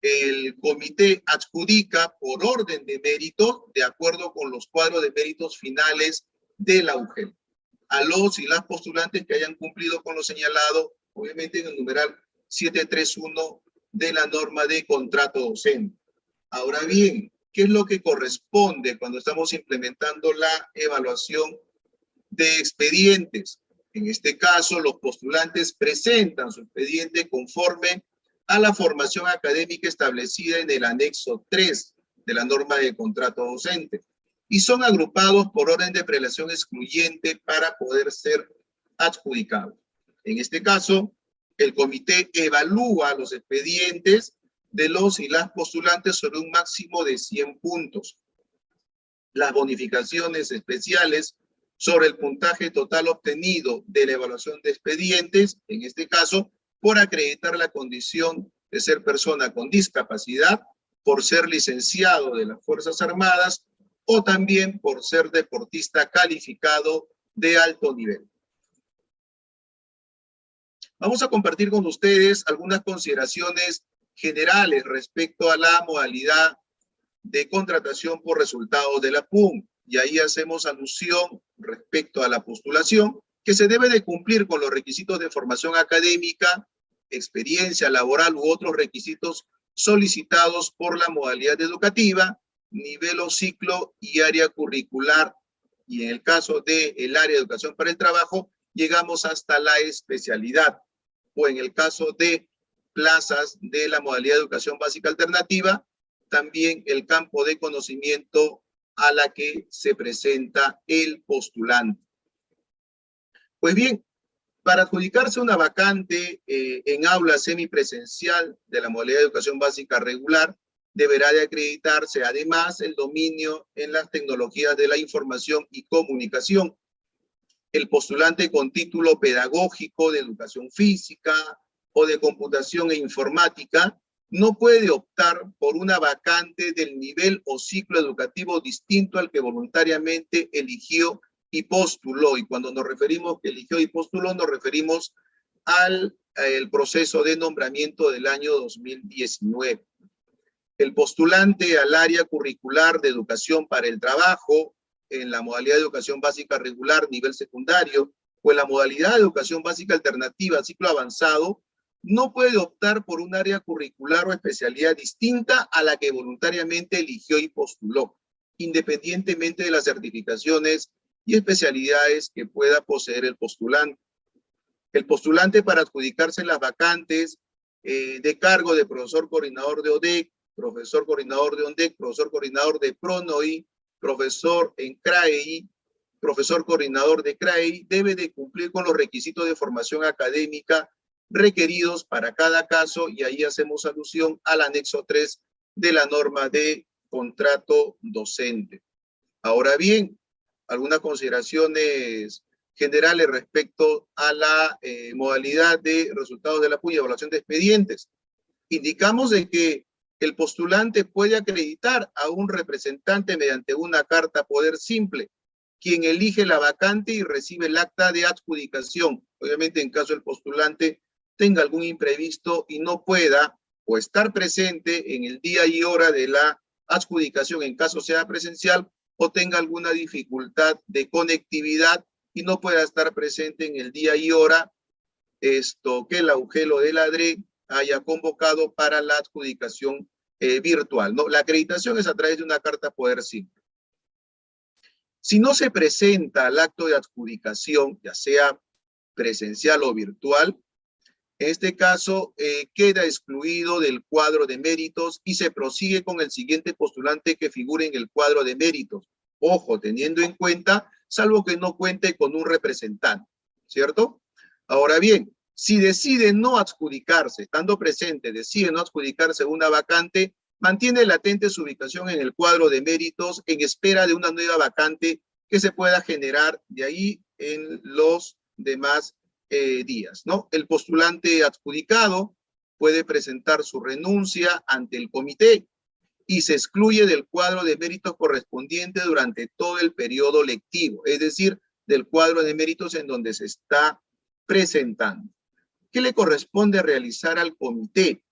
el comité adjudica por orden de mérito, de acuerdo con los cuadros de méritos finales de la UGEL, a los y las postulantes que hayan cumplido con lo señalado, obviamente en el numeral 731 de la norma de contrato docente. Ahora bien, ¿qué es lo que corresponde cuando estamos implementando la evaluación de expedientes? En este caso, los postulantes presentan su expediente conforme a la formación académica establecida en el anexo 3 de la norma de contrato docente y son agrupados por orden de prelación excluyente para poder ser adjudicados. En este caso, el comité evalúa los expedientes de los y las postulantes sobre un máximo de 100 puntos. Las bonificaciones especiales sobre el puntaje total obtenido de la evaluación de expedientes, en este caso, por acreditar la condición de ser persona con discapacidad, por ser licenciado de las Fuerzas Armadas o también por ser deportista calificado de alto nivel. Vamos a compartir con ustedes algunas consideraciones generales respecto a la modalidad de contratación por resultados de la PUM. Y ahí hacemos alusión respecto a la postulación, que se debe de cumplir con los requisitos de formación académica, experiencia laboral u otros requisitos solicitados por la modalidad educativa, nivel o ciclo y área curricular. Y en el caso del área de educación para el trabajo, llegamos hasta la especialidad. O en el caso de plazas de la modalidad de educación básica alternativa, también el campo de conocimiento a la que se presenta el postulante. Pues bien, para adjudicarse una vacante en aula semipresencial de la modalidad de educación básica regular, deberá de acreditarse además el dominio en las tecnologías de la información y comunicación. El postulante con título pedagógico de educación física o de computación e informática no puede optar por una vacante del nivel o ciclo educativo distinto al que voluntariamente eligió y postuló. Y cuando nos referimos que eligió y postuló, nos referimos al proceso de nombramiento del año 2019. El postulante al área curricular de educación para el trabajo en la modalidad de educación básica regular nivel secundario o en la modalidad de educación básica alternativa ciclo avanzado no puede optar por un área curricular o especialidad distinta a la que voluntariamente eligió y postuló, independientemente de las certificaciones y especialidades que pueda poseer el postulante. El postulante para adjudicarse las vacantes de cargo de profesor coordinador de ODEC, profesor coordinador de ONDEC, profesor coordinador de PRONOI, profesor en CRAEI, profesor coordinador de CRAEI, debe de cumplir con los requisitos de formación académica requeridos para cada caso, y ahí hacemos alusión al anexo 3 de la norma de contrato docente. Ahora bien, algunas consideraciones generales respecto a la modalidad de resultados de la PUM y evaluación de expedientes. Indicamos de que el postulante puede acreditar a un representante mediante una carta poder simple, quien elige la vacante y recibe el acta de adjudicación. Obviamente, en caso el postulante tenga algún imprevisto y no pueda o estar presente en el día y hora de la adjudicación, en caso sea presencial, o tenga alguna dificultad de conectividad y no pueda estar presente en el día y hora que el UGEL o de la DRE haya convocado para la adjudicación virtual, ¿no? La acreditación es a través de una carta poder simple. Si no se presenta al acto de adjudicación, ya sea presencial o virtual, en este caso queda excluido del cuadro de méritos y se prosigue con el siguiente postulante que figure en el cuadro de méritos. Ojo, teniendo en cuenta, salvo que no cuente con un representante, ¿cierto? Ahora bien, si decide no adjudicarse, estando presente, decide no adjudicarse una vacante, mantiene latente su ubicación en el cuadro de méritos en espera de una nueva vacante que se pueda generar de ahí en los demás días, ¿no? El postulante adjudicado puede presentar su renuncia ante el comité y se excluye del cuadro de méritos correspondiente durante todo el periodo lectivo, es decir, del cuadro de méritos en donde se está presentando. ¿Qué le corresponde realizar al comité?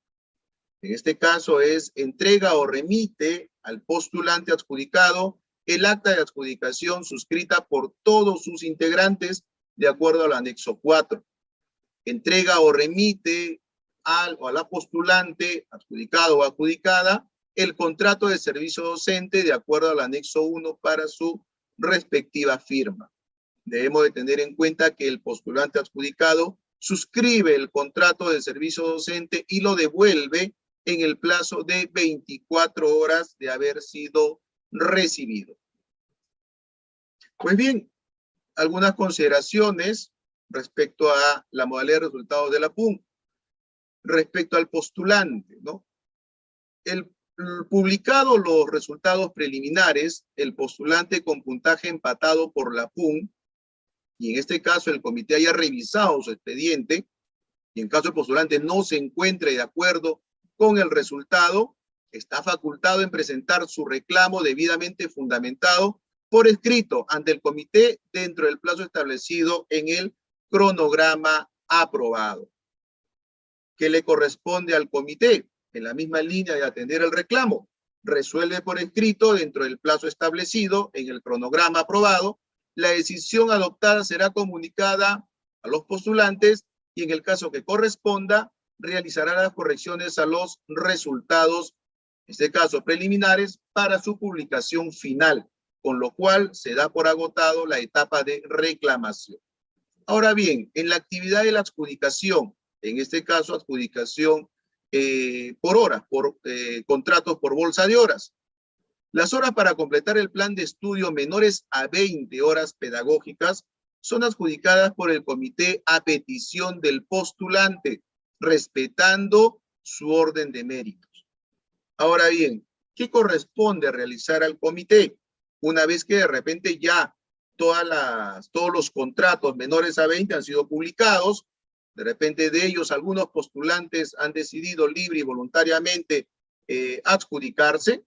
En este caso es entrega o remite al postulante adjudicado el acta de adjudicación suscrita por todos sus integrantes de acuerdo al anexo 4. Entrega o remite a la postulante adjudicado o adjudicada el contrato de servicio docente de acuerdo al anexo 1 para su respectiva firma. Debemos de tener en cuenta que el postulante adjudicado suscribe el contrato de servicio docente y lo devuelve en el plazo de 24 horas de haber sido recibido. Pues bien, algunas consideraciones respecto a la modalidad de resultados de la PUM. Respecto al postulante, ¿no? Publicado los resultados preliminares, el postulante con puntaje empatado por la PUM, y en este caso el comité haya revisado su expediente, y en caso el postulante no se encuentre de acuerdo con el resultado, está facultado en presentar su reclamo debidamente fundamentado por escrito ante el comité dentro del plazo establecido en el cronograma aprobado. ¿Qué le corresponde al comité? En la misma línea de atender el reclamo, resuelve por escrito dentro del plazo establecido en el cronograma aprobado. La decisión adoptada será comunicada a los postulantes y en el caso que corresponda, realizará las correcciones a los resultados, en este caso preliminares, para su publicación final, con lo cual se da por agotado la etapa de reclamación. Ahora bien, en la actividad de la adjudicación, en este caso adjudicación por horas, por contratos por bolsa de horas. Las horas para completar el plan de estudio menores a 20 horas pedagógicas son adjudicadas por el comité a petición del postulante, respetando su orden de méritos. Ahora bien, ¿qué corresponde realizar al comité? Una vez que de repente ya todos los contratos menores a 20 han sido publicados, de repente de ellos algunos postulantes han decidido libre y voluntariamente adjudicarse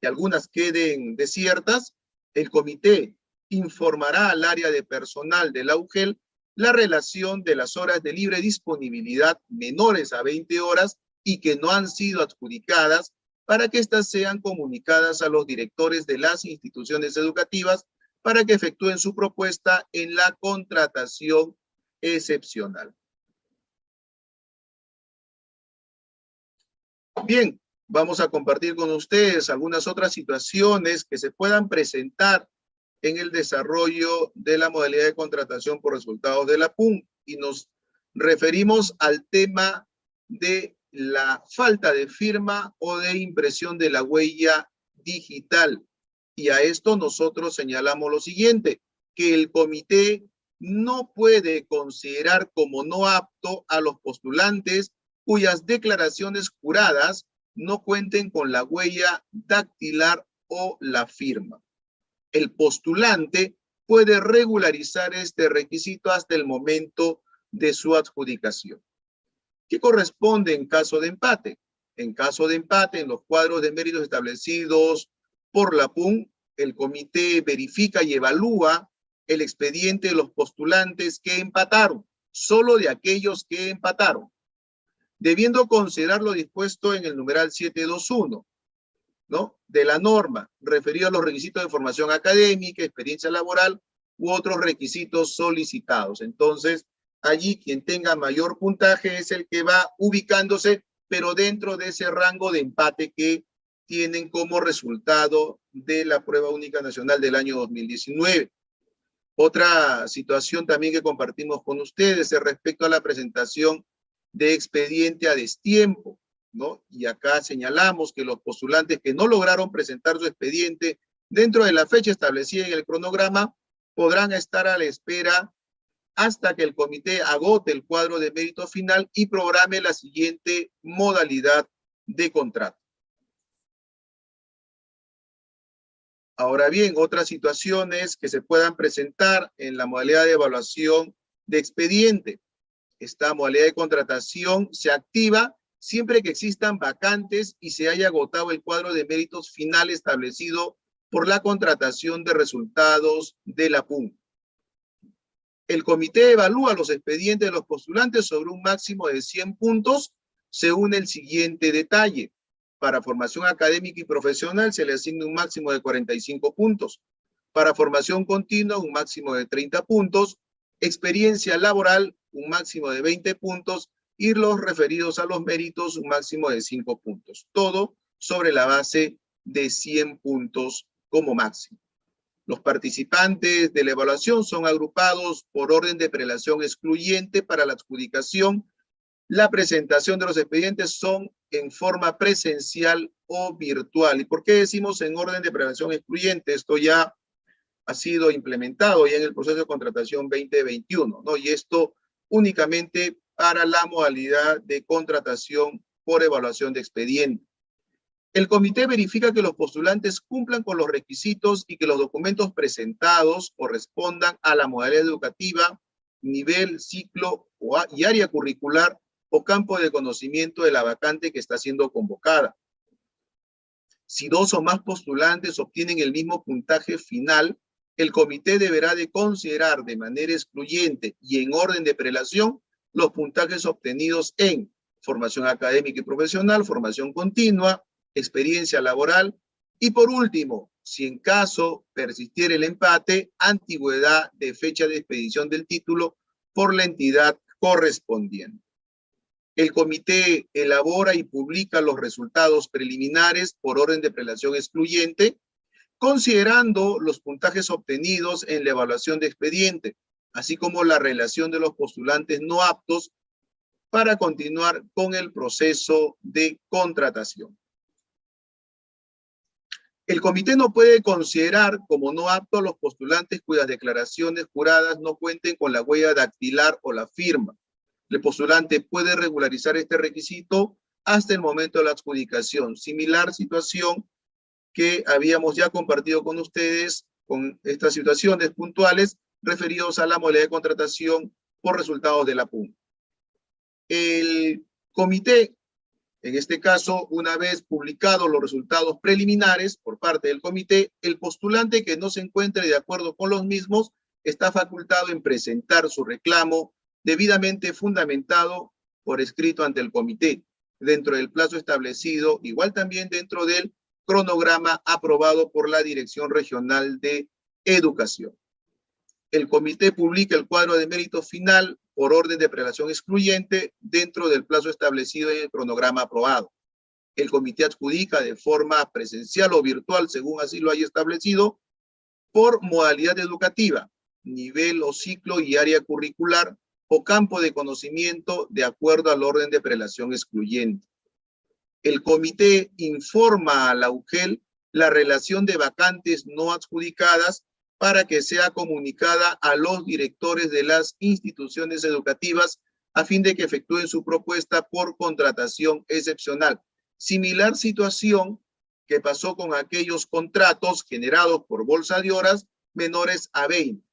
y algunas queden desiertas, el comité informará al área de personal de la UGEL la relación de las horas de libre disponibilidad menores a 20 horas y que no han sido adjudicadas para que éstas sean comunicadas a los directores de las instituciones educativas para que efectúen su propuesta en la contratación excepcional. Bien, vamos a compartir con ustedes algunas otras situaciones que se puedan presentar en el desarrollo de la modalidad de contratación por resultados de la PUN y nos referimos al tema de la falta de firma o de impresión de la huella digital. Y a esto nosotros señalamos lo siguiente, que el comité no puede considerar como no apto a los postulantes cuyas declaraciones juradas no cuenten con la huella dactilar o la firma. El postulante puede regularizar este requisito hasta el momento de su adjudicación. ¿Qué corresponde en caso de empate? En caso de empate, en los cuadros de méritos establecidos por la PUN, el comité verifica y evalúa el expediente de los postulantes que empataron, solo de aquellos que empataron, debiendo considerar lo dispuesto en el numeral 721, ¿no? De la norma, referido a los requisitos de formación académica, experiencia laboral u otros requisitos solicitados. Entonces, allí quien tenga mayor puntaje es el que va ubicándose, pero dentro de ese rango de empate que tienen como resultado de la prueba única nacional del año 2019. Otra situación también que compartimos con ustedes es respecto a la presentación de expediente a destiempo, ¿no? Y acá señalamos que los postulantes que no lograron presentar su expediente dentro de la fecha establecida en el cronograma podrán estar a la espera hasta que el comité agote el cuadro de mérito final y programe la siguiente modalidad de contrato. Ahora bien, otras situaciones que se puedan presentar en la modalidad de evaluación de expediente. Esta modalidad de contratación se activa siempre que existan vacantes y se haya agotado el cuadro de méritos final establecido por la contratación de resultados de la PUN. El comité evalúa los expedientes de los postulantes sobre un máximo de 100 puntos según el siguiente detalle. Para formación académica y profesional se le asigna un máximo de 45 puntos. Para formación continua, un máximo de 30 puntos. Experiencia laboral, un máximo de 20 puntos. Y los referidos a los méritos, un máximo de 5 puntos. Todo sobre la base de 100 puntos como máximo. Los participantes de la evaluación son agrupados por orden de prelación excluyente para la adjudicación. La presentación de los expedientes son en forma presencial o virtual. ¿Y por qué decimos en orden de prelación excluyente? Esto ya ha sido implementado ya en el proceso de contratación 2021, ¿no? Y esto únicamente para la modalidad de contratación por evaluación de expediente. El comité verifica que los postulantes cumplan con los requisitos y que los documentos presentados correspondan a la modalidad educativa, nivel, ciclo y área curricular o campo de conocimiento de la vacante que está siendo convocada. Si 2 o más postulantes obtienen el mismo puntaje final, el comité deberá de considerar de manera excluyente y en orden de prelación los puntajes obtenidos en formación académica y profesional, formación continua, experiencia laboral y, por último, si en caso persistiera el empate, antigüedad de fecha de expedición del título por la entidad correspondiente. El comité elabora y publica los resultados preliminares por orden de prelación excluyente, considerando los puntajes obtenidos en la evaluación de expediente, así como la relación de los postulantes no aptos para continuar con el proceso de contratación. El comité no puede considerar como no aptos los postulantes cuyas declaraciones juradas no cuenten con la huella dactilar o la firma. El postulante puede regularizar este requisito hasta el momento de la adjudicación. Similar situación que habíamos ya compartido con ustedes con estas situaciones puntuales referidos a la modalidad de contratación por resultados de la PUN. El comité, en este caso, una vez publicados los resultados preliminares por parte del comité, el postulante que no se encuentre de acuerdo con los mismos está facultado en presentar su reclamo debidamente fundamentado por escrito ante el comité, dentro del plazo establecido, igual también dentro del cronograma aprobado por la Dirección Regional de Educación. El comité publica el cuadro de mérito final por orden de prelación excluyente dentro del plazo establecido en el cronograma aprobado. El comité adjudica de forma presencial o virtual, según así lo haya establecido, por modalidad educativa, nivel o ciclo y área curricular o campo de conocimiento de acuerdo al orden de prelación excluyente. El comité informa a la UGEL la relación de vacantes no adjudicadas para que sea comunicada a los directores de las instituciones educativas a fin de que efectúen su propuesta por contratación excepcional. Similar situación que pasó con aquellos contratos generados por bolsa de horas menores a 20.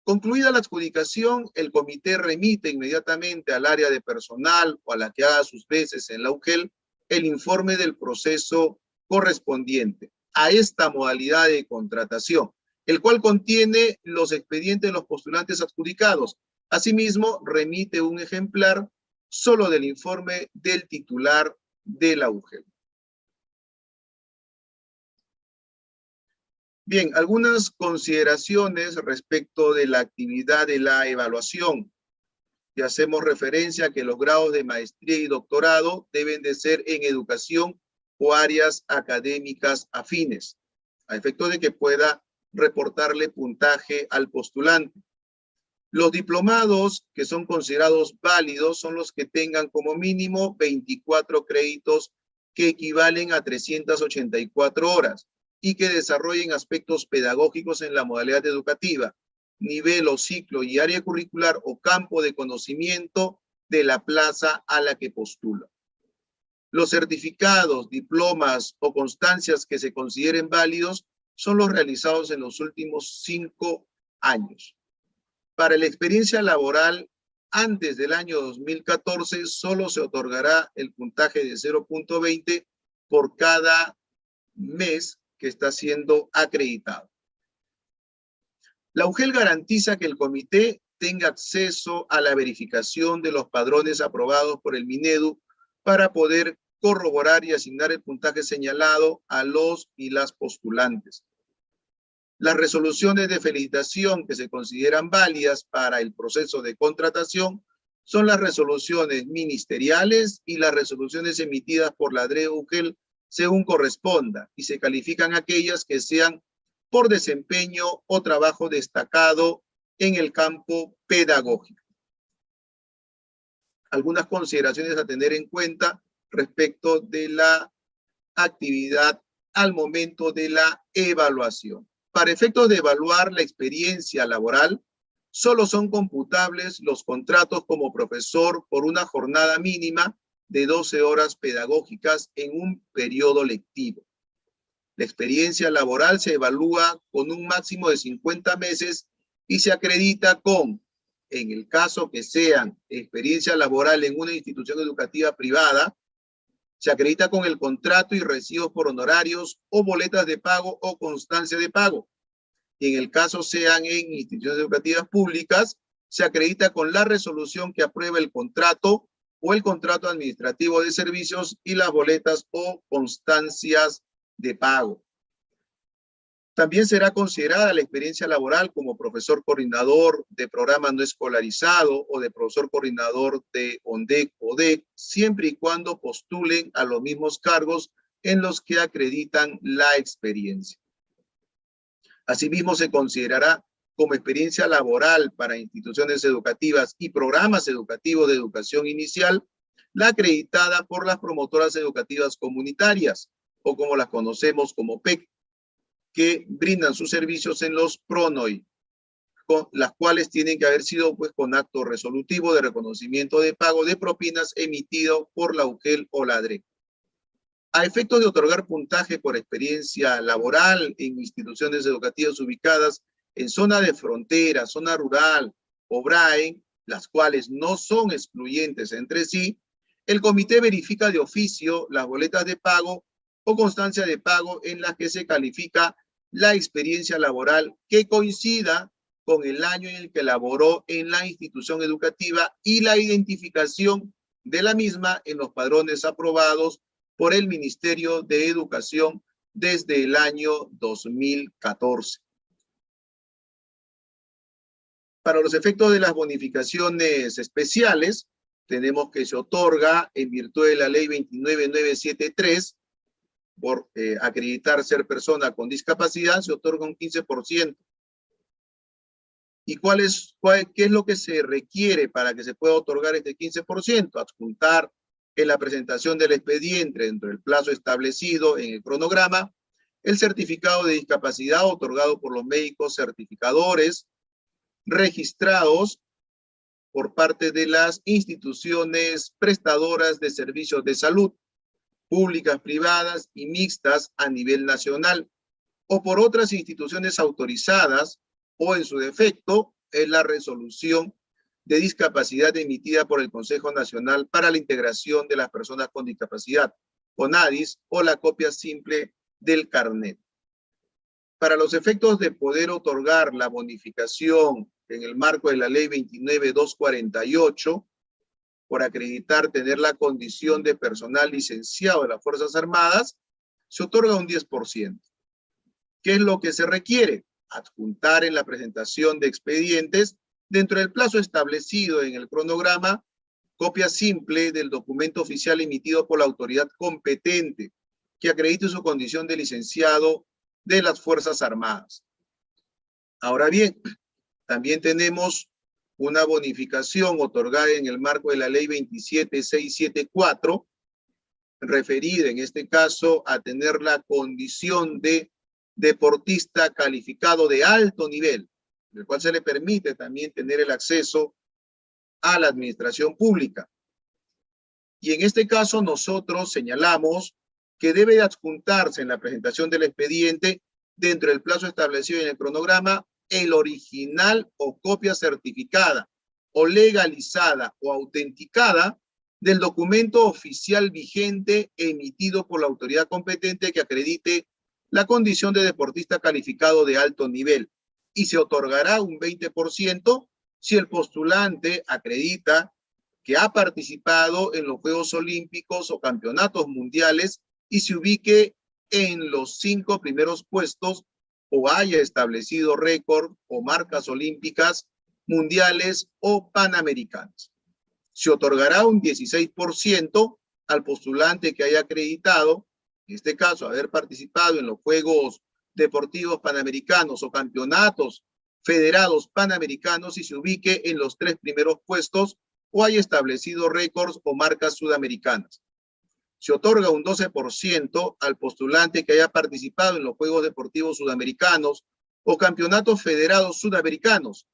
Concluida la adjudicación, el comité remite inmediatamente al área de personal o a la que haga sus veces en la UGEL el informe del proceso correspondiente a esta modalidad de contratación, el cual contiene los expedientes de los postulantes adjudicados. Asimismo, remite un ejemplar solo del informe del titular de la UGEL. Bien, algunas consideraciones respecto de la actividad de la evaluación. Y hacemos referencia a que los grados de maestría y doctorado deben de ser en educación o áreas académicas afines, a efecto de que pueda reportarle puntaje al postulante. Los diplomados que son considerados válidos son los que tengan como mínimo 24 créditos que equivalen a 384 horas y que desarrollen aspectos pedagógicos en la modalidad educativa, nivel o ciclo y área curricular o campo de conocimiento de la plaza a la que postula. Los certificados, diplomas o constancias que se consideren válidos son los realizados en los últimos 5 años. Para la experiencia laboral, antes del año 2014, solo se otorgará el puntaje de 0.20 por cada mes que está siendo acreditado. La UGEL garantiza que el comité tenga acceso a la verificación de los padrones aprobados por el Minedu para poder corroborar y asignar el puntaje señalado a los y las postulantes. Las resoluciones de felicitación que se consideran válidas para el proceso de contratación son las resoluciones ministeriales y las resoluciones emitidas por la DRE-UGEL según corresponda, y se califican aquellas que sean por desempeño o trabajo destacado en el campo pedagógico. Algunas consideraciones a tener en cuenta respecto de la actividad al momento de la evaluación. Para efectos de evaluar la experiencia laboral, solo son computables los contratos como profesor por una jornada mínima de 12 horas pedagógicas en un periodo lectivo. La experiencia laboral se evalúa con un máximo de 50 meses y se acredita con, en el caso que sean experiencia laboral en una institución educativa privada, Se acredita con el contrato y recibos por honorarios o boletas de pago o constancia de pago. Y en el caso sean en instituciones educativas públicas, se acredita con la resolución que aprueba el contrato o el contrato administrativo de servicios y las boletas o constancias de pago. También será considerada la experiencia laboral como profesor coordinador de programa no escolarizado o de profesor coordinador de ONDEC o DEC, siempre y cuando postulen a los mismos cargos en los que acreditan la experiencia. Asimismo, se considerará como experiencia laboral para instituciones educativas y programas educativos de educación inicial la acreditada por las promotoras educativas comunitarias, o como las conocemos como PEC, que brindan sus servicios en los PRONOI, con las cuales tienen que haber sido pues con acto resolutivo de reconocimiento de pago de propinas emitido por la UGEL o la DREC. A efectos de otorgar puntaje por experiencia laboral en instituciones educativas ubicadas en zona de frontera, zona rural o BRAE, las cuales no son excluyentes entre sí, el comité verifica de oficio las boletas de pago o constancia de pago en las que se califica la experiencia laboral que coincida con el año en el que laboró en la institución educativa y la identificación de la misma en los padrones aprobados por el Ministerio de Educación desde el año 2014. Para los efectos de las bonificaciones especiales, tenemos que se otorga en virtud de la ley 29973, por acreditar ser persona con discapacidad, se otorga un 15%. ¿Y qué es lo que se requiere para que se pueda otorgar este 15%? Adjuntar en la presentación del expediente dentro del plazo establecido en el cronograma el certificado de discapacidad otorgado por los médicos certificadores registrados por parte de las instituciones prestadoras de servicios de salud, públicas, privadas y mixtas a nivel nacional, o por otras instituciones autorizadas, o en su defecto, es la resolución de discapacidad emitida por el Consejo Nacional para la Integración de las Personas con Discapacidad, CONADIS, o la copia simple del carnet. Para los efectos de poder otorgar la bonificación en el marco de la ley 29248, por acreditar tener la condición de personal licenciado de las Fuerzas Armadas, se otorga un 10%. ¿Qué es lo que se requiere? Adjuntar en la presentación de expedientes, dentro del plazo establecido en el cronograma, copia simple del documento oficial emitido por la autoridad competente que acredite su condición de licenciado de las Fuerzas Armadas. Ahora bien, también tenemos una bonificación otorgada en el marco de la ley 27674, referida en este caso a tener la condición de deportista calificado de alto nivel, el cual se le permite también tener el acceso a la administración pública. Y en este caso nosotros señalamos que debe adjuntarse en la presentación del expediente, dentro del plazo establecido en el cronograma, el original o copia certificada o legalizada o autenticada del documento oficial vigente emitido por la autoridad competente que acredite la condición de deportista calificado de alto nivel, y se otorgará un 20% si el postulante acredita que ha participado en los Juegos Olímpicos o Campeonatos Mundiales y se ubique en los 5 primeros puestos o haya establecido récord o marcas olímpicas, mundiales o panamericanas. Se otorgará un 16% al postulante que haya acreditado, en este caso, haber participado en los Juegos Deportivos Panamericanos o Campeonatos Federados Panamericanos y se ubique en los 3 primeros puestos o haya establecido récords o marcas sudamericanas. Se otorga un 12% al postulante que haya participado en los Juegos Deportivos Sudamericanos o Campeonatos Federados Sudamericanos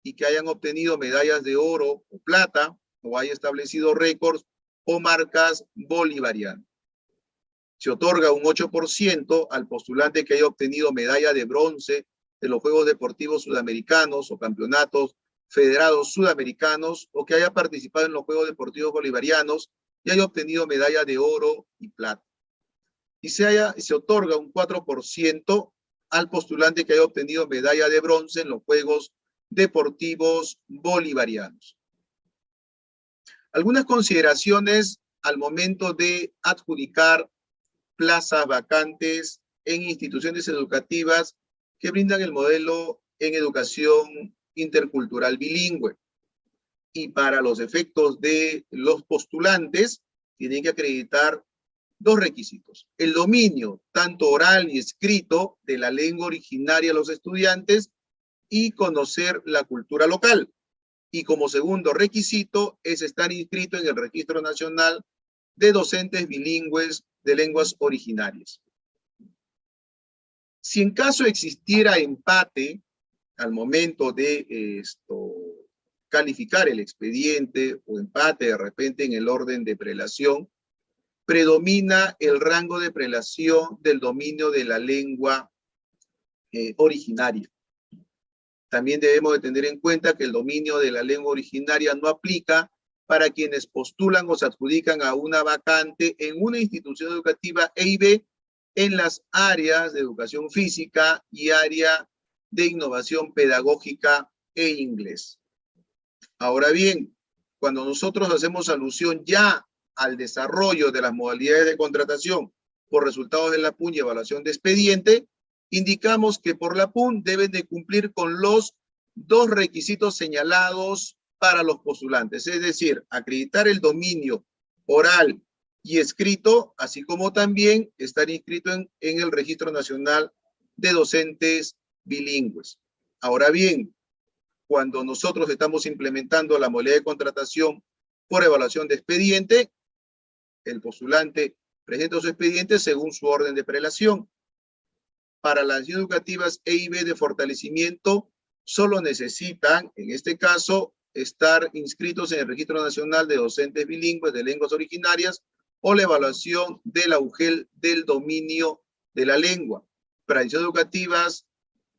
y que hayan obtenido medallas de oro o plata o haya establecido récords o marcas bolivarianas. Se otorga un 8% al postulante que haya obtenido medalla de bronce de los Juegos Deportivos Sudamericanos o Campeonatos Federados Sudamericanos o que haya participado en los Juegos Deportivos Bolivarianos y haya obtenido medalla de oro y plata. Y se otorga un 4% al postulante que haya obtenido medalla de bronce en los Juegos Deportivos Bolivarianos. Algunas consideraciones al momento de adjudicar plazas vacantes en instituciones educativas que brindan el modelo en educación intercultural bilingüe. Y para los efectos de los postulantes, tienen que acreditar dos requisitos: el dominio, tanto oral y escrito, de la lengua originaria de los estudiantes y conocer la cultura local. Y como segundo requisito es estar inscrito en el Registro Nacional de Docentes Bilingües de Lenguas Originarias. Si en caso existiera empate al momento de calificar el expediente o empate de repente en el orden de prelación, predomina el rango de prelación del dominio de la lengua originaria. También debemos de tener en cuenta que el dominio de la lengua originaria no aplica para quienes postulan o se adjudican a una vacante en una institución educativa EIB en las áreas de educación física y área de innovación pedagógica e inglés. Ahora bien, cuando nosotros hacemos alusión ya al desarrollo de las modalidades de contratación por resultados de la PUN y evaluación de expediente, indicamos que por la PUN deben de cumplir con los dos requisitos señalados para los postulantes, es decir, acreditar el dominio oral y escrito, así como también estar inscrito en el Registro Nacional de Docentes Bilingües. Ahora bien, cuando nosotros estamos implementando la modalidad de contratación por evaluación de expediente, el postulante presenta su expediente según su orden de prelación. Para las educativas EIB de fortalecimiento, solo necesitan, en este caso, estar inscritos en el Registro Nacional de Docentes Bilingües de Lenguas Originarias o la evaluación de la UGEL del dominio de la lengua. Para las educativas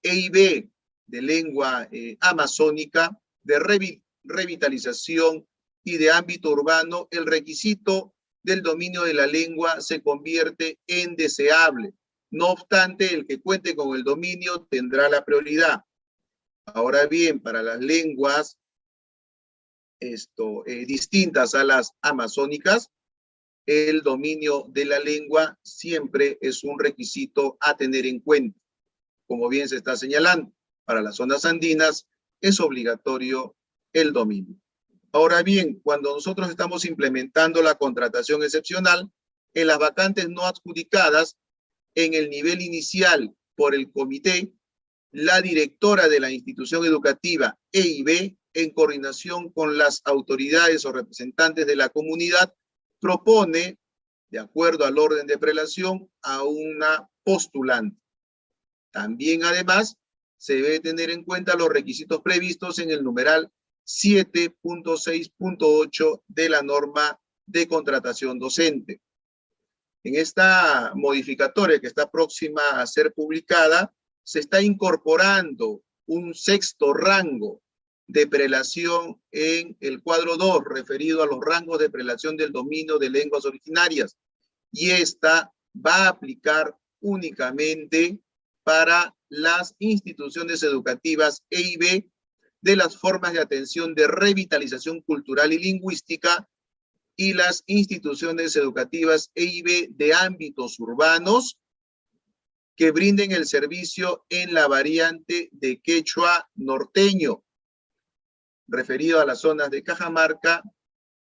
EIB de lengua amazónica, de revitalización y de ámbito urbano, el requisito del dominio de la lengua se convierte en deseable. No obstante, el que cuente con el dominio tendrá la prioridad. Ahora bien, para las lenguas distintas a las amazónicas, el dominio de la lengua siempre es un requisito a tener en cuenta. Como bien se está señalando, para las zonas andinas es obligatorio el dominio. Ahora bien, cuando nosotros estamos implementando la contratación excepcional, en las vacantes no adjudicadas, en el nivel inicial por el comité, la directora de la institución educativa EIB, en coordinación con las autoridades o representantes de la comunidad, propone, de acuerdo al orden de prelación, a una postulante. También, además, se debe tener en cuenta los requisitos previstos en el numeral 7.6.8 de la norma de contratación docente. En esta modificatoria que está próxima a ser publicada, se está incorporando un sexto rango de prelación en el cuadro 2, referido a los rangos de prelación del dominio de lenguas originarias. Y esta va a aplicar únicamente para las instituciones educativas EIB de las formas de atención de revitalización cultural y lingüística y las instituciones educativas EIB de ámbitos urbanos que brinden el servicio en la variante de quechua norteño, referido a las zonas de Cajamarca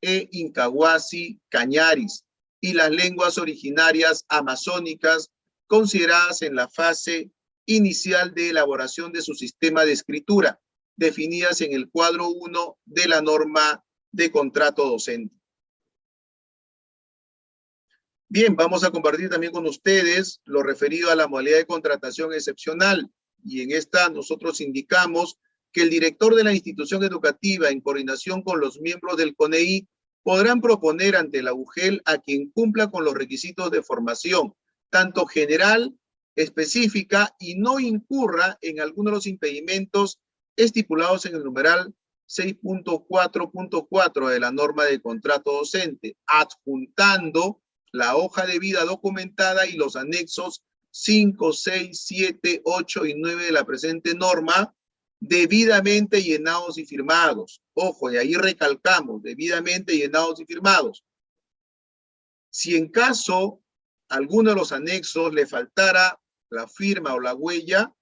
e Incahuasi, Cañaris, y las lenguas originarias amazónicas consideradas en la fase inicial de elaboración de su sistema de escritura, definidas en el cuadro 1 de la norma de contrato docente. Bien, vamos a compartir también con ustedes lo referido a la modalidad de contratación excepcional, y en esta nosotros indicamos que el director de la institución educativa, en coordinación con los miembros del CONEI, podrán proponer ante la UGEL a quien cumpla con los requisitos de formación, tanto general, específica, y no incurra en alguno de los impedimentos estipulados en el numeral 6.4.4 de la norma de contrato docente, adjuntando la hoja de vida documentada y los anexos 5, 6, 7, 8 y 9 de la presente norma, debidamente llenados y firmados. Ojo, y ahí recalcamos, debidamente llenados y firmados. Si en caso alguno de los anexos le faltara la firma o la huella,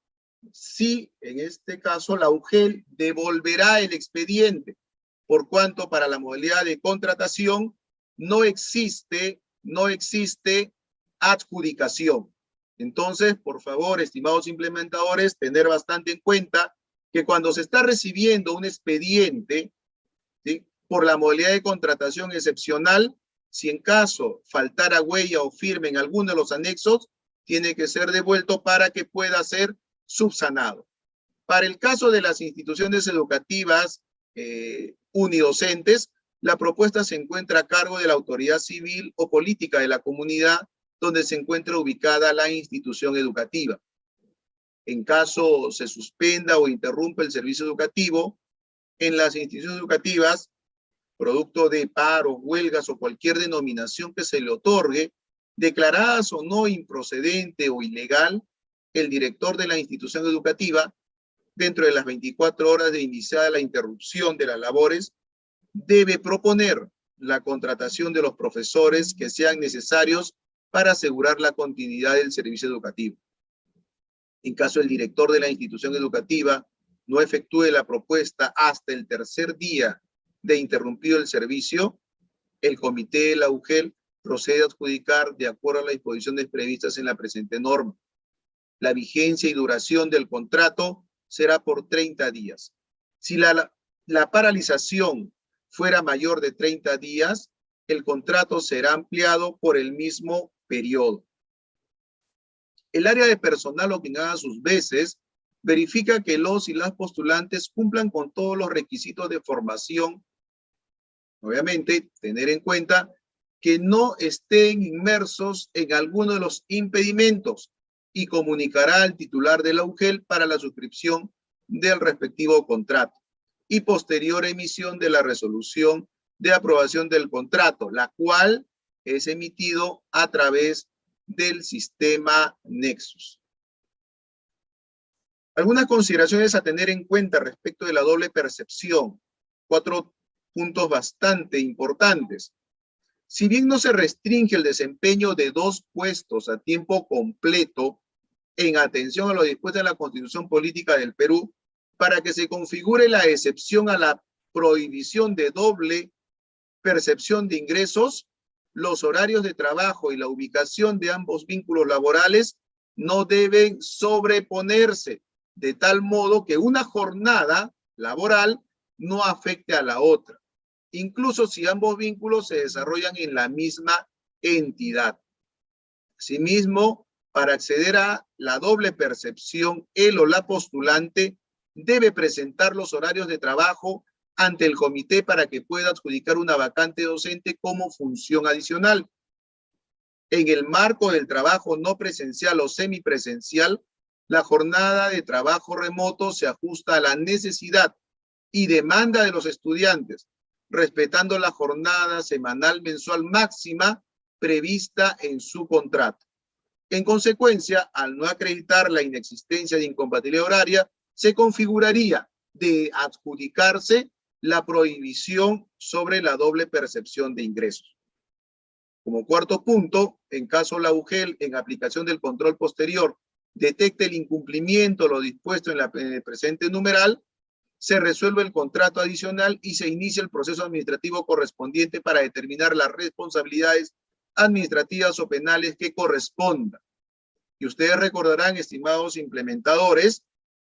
sí, en este caso la UGEL devolverá el expediente, por cuanto para la modalidad de contratación no existe adjudicación. Entonces, por favor, estimados implementadores, tener bastante en cuenta que cuando se está recibiendo un expediente, ¿sí?, por la modalidad de contratación excepcional, si en caso faltara huella o firma en alguno de los anexos, tiene que ser devuelto para que pueda ser subsanado. Para el caso de las instituciones educativas unidocentes, la propuesta se encuentra a cargo de la autoridad civil o política de la comunidad donde se encuentra ubicada la institución educativa. En caso se suspenda o interrumpa el servicio educativo, en las instituciones educativas, producto de paros, huelgas o cualquier denominación que se le otorgue, declaradas o no improcedente o ilegal, el director de la institución educativa, dentro de las 24 horas de iniciada la interrupción de las labores, debe proponer la contratación de los profesores que sean necesarios para asegurar la continuidad del servicio educativo. En caso el director de la institución educativa no efectúe la propuesta hasta el tercer día de interrumpido el servicio, el comité de la UGEL procede a adjudicar de acuerdo a las disposiciones previstas en la presente norma. La vigencia y duración del contrato será por 30 días. Si la paralización fuera mayor de 30 días, el contrato será ampliado por el mismo periodo. El área de personal o quien haga sus veces verifica que los y las postulantes cumplan con todos los requisitos de formación. Obviamente, tener en cuenta que no estén inmersos en alguno de los impedimentos y comunicará al titular de la UGEL para la suscripción del respectivo contrato y posterior emisión de la resolución de aprobación del contrato, la cual es emitido a través del sistema Nexus. Algunas consideraciones a tener en cuenta respecto de la doble percepción. 4 puntos bastante importantes. Si bien no se restringe el desempeño de 2 puestos a tiempo completo en atención a lo dispuesto en la Constitución Política del Perú, para que se configure la excepción a la prohibición de doble percepción de ingresos, los horarios de trabajo y la ubicación de ambos vínculos laborales no deben sobreponerse, de tal modo que una jornada laboral no afecte a la otra, incluso si ambos vínculos se desarrollan en la misma entidad. Asimismo, para acceder a la doble percepción, él o la postulante debe presentar los horarios de trabajo ante el comité para que pueda adjudicar una vacante docente como función adicional. En el marco del trabajo no presencial o semipresencial, la jornada de trabajo remoto se ajusta a la necesidad y demanda de los estudiantes, respetando la jornada semanal mensual máxima prevista en su contrato. En consecuencia, al no acreditar la inexistencia de incompatibilidad horaria, se configuraría de adjudicarse la prohibición sobre la doble percepción de ingresos. Como cuarto punto, en caso la UGEL, en aplicación del control posterior, detecte el incumplimiento de lo dispuesto en el presente numeral, se resuelve el contrato adicional y se inicia el proceso administrativo correspondiente para determinar las responsabilidades administrativas o penales que correspondan. Y ustedes recordarán, estimados implementadores,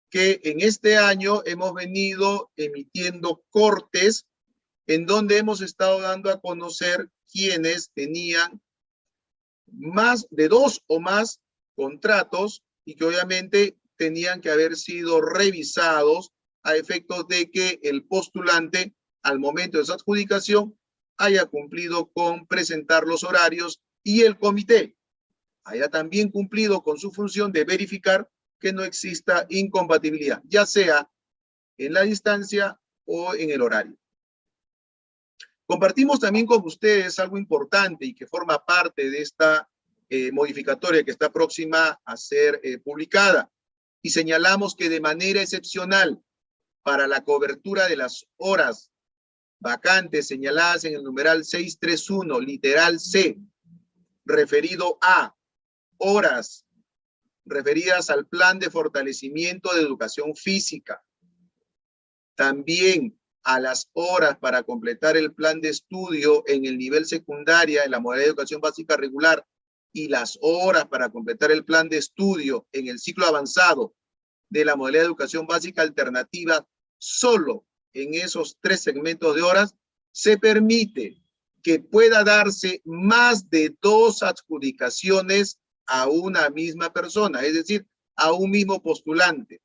que en este año hemos venido emitiendo cortes en donde hemos estado dando a conocer quienes tenían más de 2 o más contratos y que obviamente tenían que haber sido revisados a efectos de que el postulante al momento de su adjudicación haya cumplido con presentar los horarios y el comité haya también cumplido con su función de verificar que no exista incompatibilidad, ya sea en la distancia o en el horario. Compartimos también con ustedes algo importante y que forma parte de esta modificatoria que está próxima a ser publicada. Y señalamos que de manera excepcional, para la cobertura de las horas vacantes señaladas en el numeral 631, literal C, referido a horas referidas al plan de fortalecimiento de educación física, también a las horas para completar el plan de estudio en el nivel secundaria en la modalidad de educación básica regular y las horas para completar el plan de estudio en el ciclo avanzado de la modalidad de educación básica alternativa, solo en esos 3 segmentos de horas se permite que pueda darse más de 2 adjudicaciones a una misma persona, es decir, a un mismo postulante,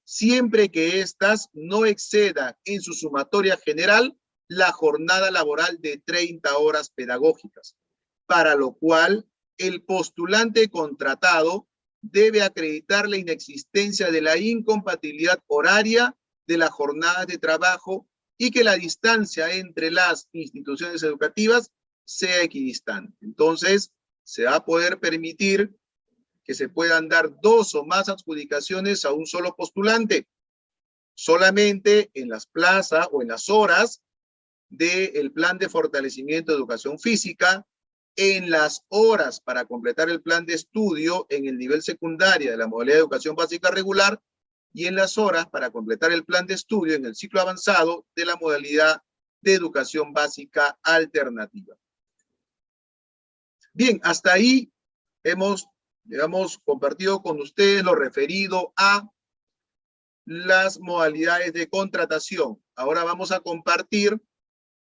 siempre que éstas no excedan en su sumatoria general la jornada laboral de 30 horas pedagógicas, para lo cual el postulante contratado debe acreditar la inexistencia de la incompatibilidad horaria de las jornadas de trabajo y que la distancia entre las instituciones educativas sea equidistante. Entonces, se va a poder permitir que se puedan dar 2 o más adjudicaciones a un solo postulante, solamente en las plazas o en las horas del plan de fortalecimiento de educación física, en las horas para completar el plan de estudio en el nivel secundario de la modalidad de educación básica regular y en las horas para completar el plan de estudio en el ciclo avanzado de la modalidad de educación básica alternativa. Bien, hasta ahí hemos, digamos, compartido con ustedes lo referido a las modalidades de contratación. Ahora vamos a compartir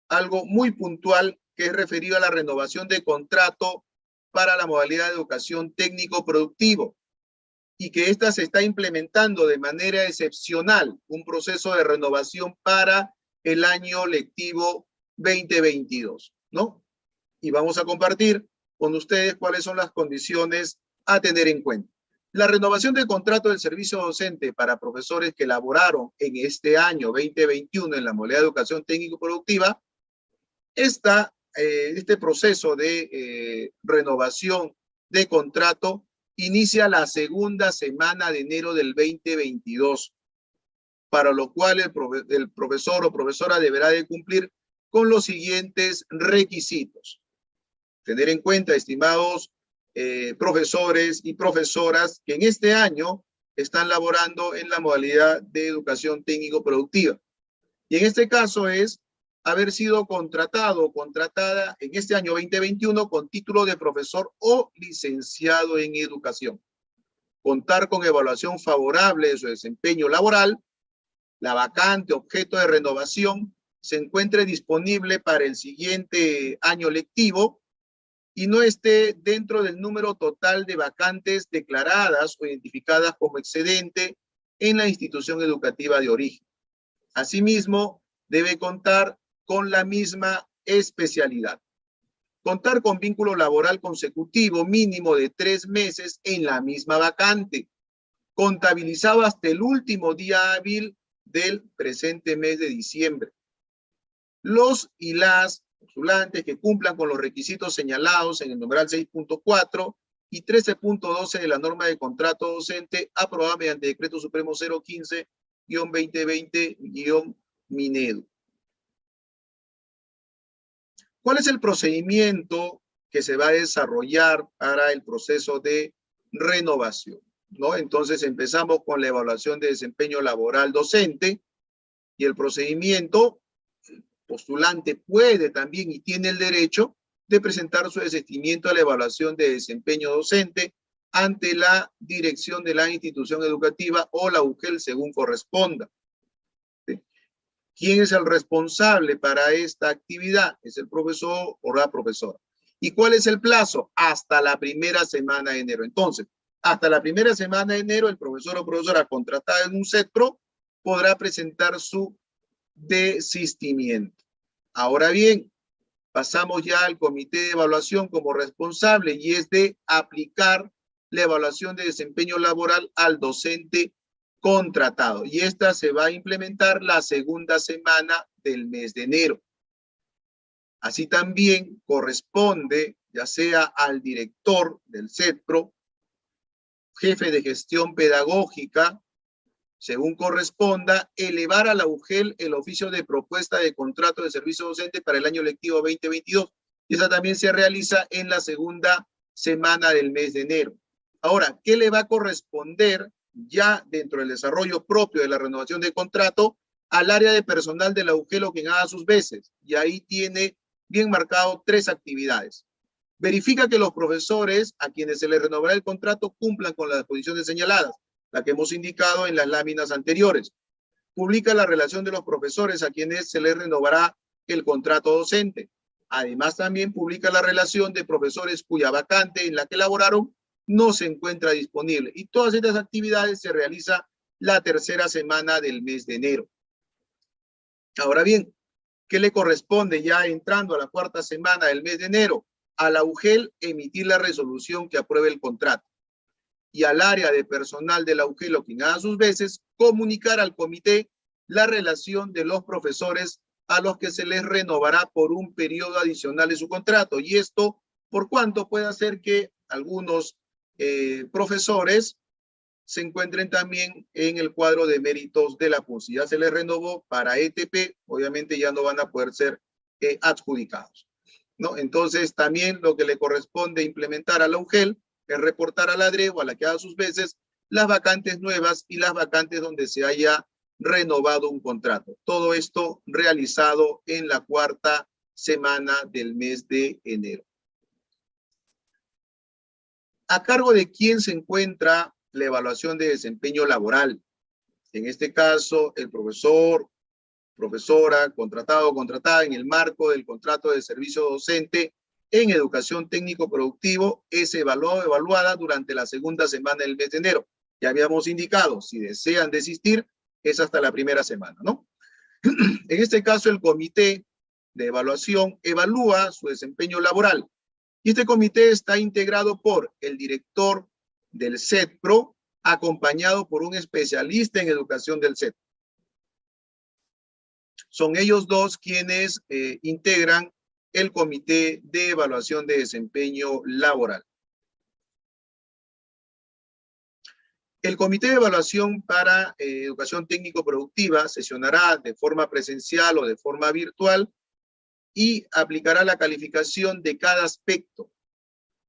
algo muy puntual que es referido a la renovación de contrato para la modalidad de educación técnico-productivo y que ésta se está implementando de manera excepcional, un proceso de renovación para el año lectivo 2022, ¿no? Y vamos a compartir con ustedes cuáles son las condiciones a tener en cuenta. La renovación del contrato del servicio docente para profesores que laboraron en este año 2021 en la modalidad de educación técnico-productiva, este proceso de renovación de contrato inicia la segunda semana de enero del 2022, para lo cual el profesor o profesora deberá de cumplir con los siguientes requisitos. Tener en cuenta, estimados profesores y profesoras, que en este año están laborando en la modalidad de educación técnico-productiva. Y en este caso es haber sido contratado o contratada en este año 2021 con título de profesor o licenciado en educación. Contar con evaluación favorable de su desempeño laboral. La vacante objeto de renovación se encuentre disponible para el siguiente año lectivo y no esté dentro del número total de vacantes declaradas o identificadas como excedente en la institución educativa de origen. Asimismo, debe contar con la misma especialidad. Contar con vínculo laboral consecutivo mínimo de 3 meses en la misma vacante, contabilizado hasta el último día hábil del presente mes de diciembre. Los y las postulantes que cumplan con los requisitos señalados en el numeral 6.4 y 13.12 de la norma de contrato docente aprobada mediante decreto supremo 015-2020-Minedu. ¿Cuál es el procedimiento que se va a desarrollar para el proceso de renovación? ¿No? Entonces empezamos con la evaluación de desempeño laboral docente y el procedimiento, el postulante puede también y tiene el derecho de presentar su desistimiento a la evaluación de desempeño docente ante la dirección de la institución educativa o la UGEL según corresponda. ¿Quién es el responsable para esta actividad? Es el profesor o la profesora. ¿Y cuál es el plazo? Hasta la primera semana de enero. Entonces, hasta la primera semana de enero, el profesor o profesora contratada en un centro podrá presentar su desistimiento. Ahora bien, pasamos ya al comité de evaluación como responsable y es de aplicar la evaluación de desempeño laboral al docente contratado. Y esta se va a implementar la segunda semana del mes de enero. Así también corresponde, ya sea al director del CETPRO, jefe de gestión pedagógica, según corresponda, elevar a la UGEL el oficio de propuesta de contrato de servicio docente para el año lectivo 2022. Y esa también se realiza en la segunda semana del mes de enero. Ahora, ¿qué le va a corresponder ya dentro del desarrollo propio de la renovación de contrato al área de personal de la UGEL o quien haga sus veces? Y ahí tiene bien marcado 3 actividades. Verifica que los profesores a quienes se les renovará el contrato cumplan con las disposiciones señaladas, la que hemos indicado en las láminas anteriores. Publica la relación de los profesores a quienes se les renovará el contrato docente. Además, también publica la relación de profesores cuya vacante en la que laboraron no se encuentra disponible. Y todas estas actividades se realizan la tercera semana del mes de enero. Ahora bien, ¿qué le corresponde ya entrando a la cuarta semana del mes de enero? A la UGEL emitir la resolución que apruebe el contrato. Y al área de personal de la UGEL o quien haga sus veces, comunicar al comité la relación de los profesores a los que se les renovará por un periodo adicional de su contrato. Y esto, por cuanto puede hacer que algunos profesores se encuentren también en el cuadro de méritos de la PUS. Si ya se les renovó para ETP, obviamente ya no van a poder ser adjudicados, ¿no? Entonces, también lo que le corresponde implementar a la UGEL es reportar a la DRE o a la que haga sus veces las vacantes nuevas y las vacantes donde se haya renovado un contrato. Todo esto realizado en la cuarta semana del mes de enero. ¿A cargo de quién se encuentra la evaluación de desempeño laboral? En este caso, el profesor, profesora, contratado o contratada en el marco del contrato de servicio docente en educación técnico-productivo es evaluado o evaluada durante la segunda semana del mes de enero. Ya habíamos indicado, si desean desistir, es hasta la primera semana, ¿no? En este caso, el comité de evaluación evalúa su desempeño laboral. Y este comité está integrado por el director del CETPRO, acompañado por un especialista en educación del CETPRO. Son ellos dos quienes integran el comité de evaluación de desempeño laboral. El comité de evaluación para educación técnico-productiva sesionará de forma presencial o de forma virtual y aplicará la calificación de cada aspecto.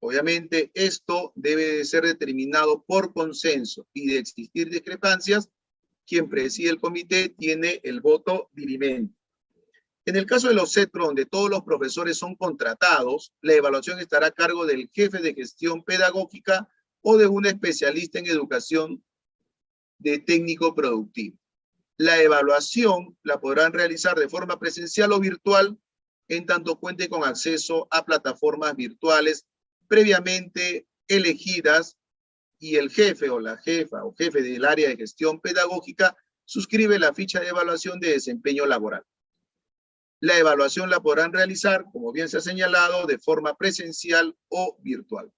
Obviamente, esto debe de ser determinado por consenso y de existir discrepancias, quien preside el comité tiene el voto dirimente. En el caso de los CETPRO, donde todos los profesores son contratados, la evaluación estará a cargo del jefe de gestión pedagógica o de un especialista en educación de técnico productivo. La evaluación la podrán realizar de forma presencial o virtual, en tanto cuente con acceso a plataformas virtuales previamente elegidas, y el jefe o la jefa o jefe del área de gestión pedagógica suscribe la ficha de evaluación de desempeño laboral. La evaluación la podrán realizar, como bien se ha señalado, de forma presencial o virtual.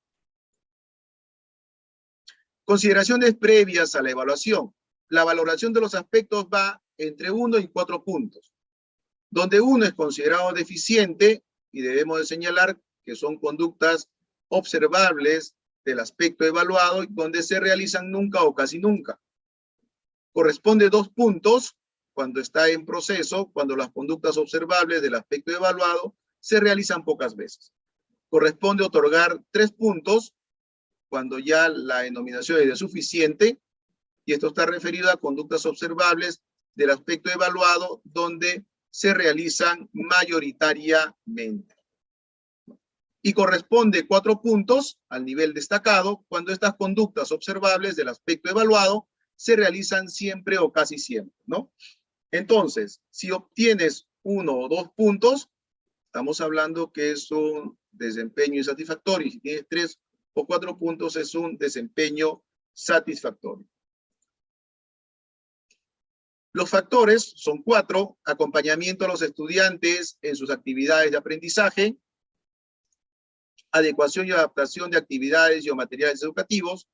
Consideraciones previas a la evaluación. La valoración de los aspectos va entre 1 y 4 puntos. Donde 1 es considerado deficiente, y debemos de señalar que son conductas observables del aspecto evaluado, donde se realizan nunca o casi nunca. Corresponde 2 puntos cuando está en proceso, cuando las conductas observables del aspecto evaluado se realizan pocas veces. Corresponde otorgar 3 puntos cuando ya la denominación es de suficiente, y esto está referido a conductas observables del aspecto evaluado donde se realizan mayoritariamente. Y corresponde 4 puntos al nivel destacado cuando estas conductas observables del aspecto evaluado se realizan siempre o casi siempre, ¿no? Entonces, si obtienes 1 o 2 puntos, estamos hablando que es un desempeño insatisfactorio. Y si tienes 3 o 4 puntos, es un desempeño satisfactorio. Los factores son 4: acompañamiento a los estudiantes en sus actividades de aprendizaje, adecuación y adaptación de actividades y o materiales educativos,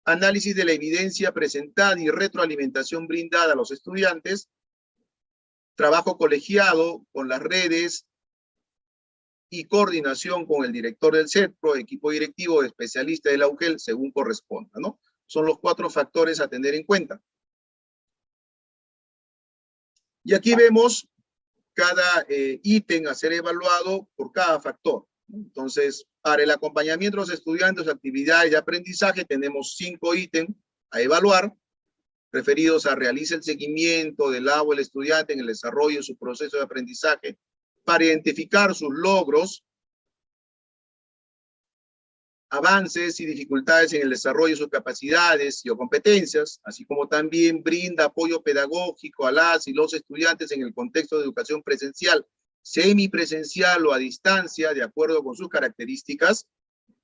análisis de la evidencia presentada y retroalimentación brindada a los estudiantes, trabajo colegiado con las redes y coordinación con el director del CETPRO, equipo directivo, especialista de la UGEL, según corresponda, ¿no? Son los 4 factores a tener en cuenta. Y aquí vemos cada ítem a ser evaluado por cada factor. Entonces, para el acompañamiento de los estudiantes, actividades de aprendizaje, tenemos 5 ítems a evaluar, referidos a realizar el seguimiento del agua del estudiante en el desarrollo de su proceso de aprendizaje, para identificar sus logros, avances y dificultades en el desarrollo de sus capacidades y o competencias, así como también brinda apoyo pedagógico a las y los estudiantes en el contexto de educación presencial, semipresencial o a distancia, de acuerdo con sus características,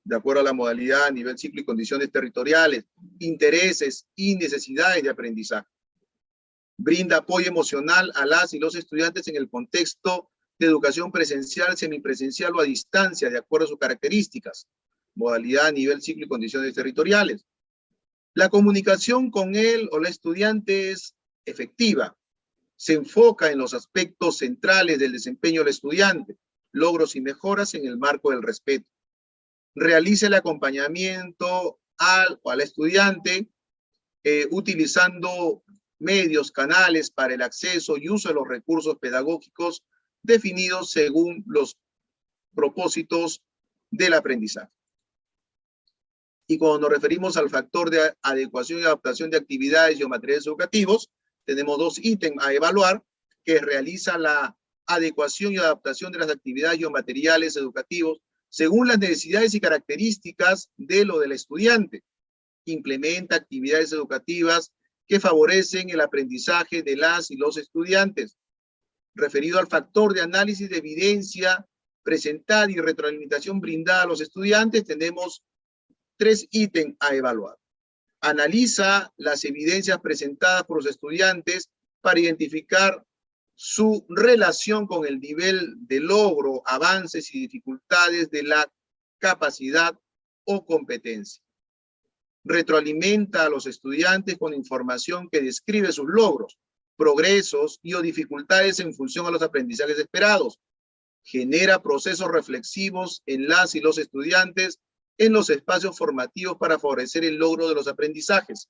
de acuerdo a la modalidad, nivel, ciclo y condiciones territoriales, intereses y necesidades de aprendizaje. Brinda apoyo emocional a las y los estudiantes en el contexto de educación presencial, semipresencial o a distancia, de acuerdo a sus características, modalidad, nivel, ciclo y condiciones territoriales. La comunicación con él o la estudiante es efectiva. Se enfoca en los aspectos centrales del desempeño del estudiante, logros y mejoras en el marco del respeto. Realiza el acompañamiento al o al estudiante utilizando medios, canales para el acceso y uso de los recursos pedagógicos definidos según los propósitos del aprendizaje. Y cuando nos referimos al factor de adecuación y adaptación de actividades y o materiales educativos, tenemos 2 ítems a evaluar, que realiza la adecuación y adaptación de las actividades y o materiales educativos según las necesidades y características de lo del estudiante. Implementa actividades educativas que favorecen el aprendizaje de las y los estudiantes. Referido al factor de análisis de evidencia presentada y retroalimentación brindada a los estudiantes, tenemos 3 ítems a evaluar. Analiza las evidencias presentadas por los estudiantes para identificar su relación con el nivel de logro, avances y dificultades de la capacidad o competencia. Retroalimenta a los estudiantes con información que describe sus logros, progresos y o dificultades en función a los aprendizajes esperados. Genera procesos reflexivos en las y los estudiantes en los espacios formativos para favorecer el logro de los aprendizajes.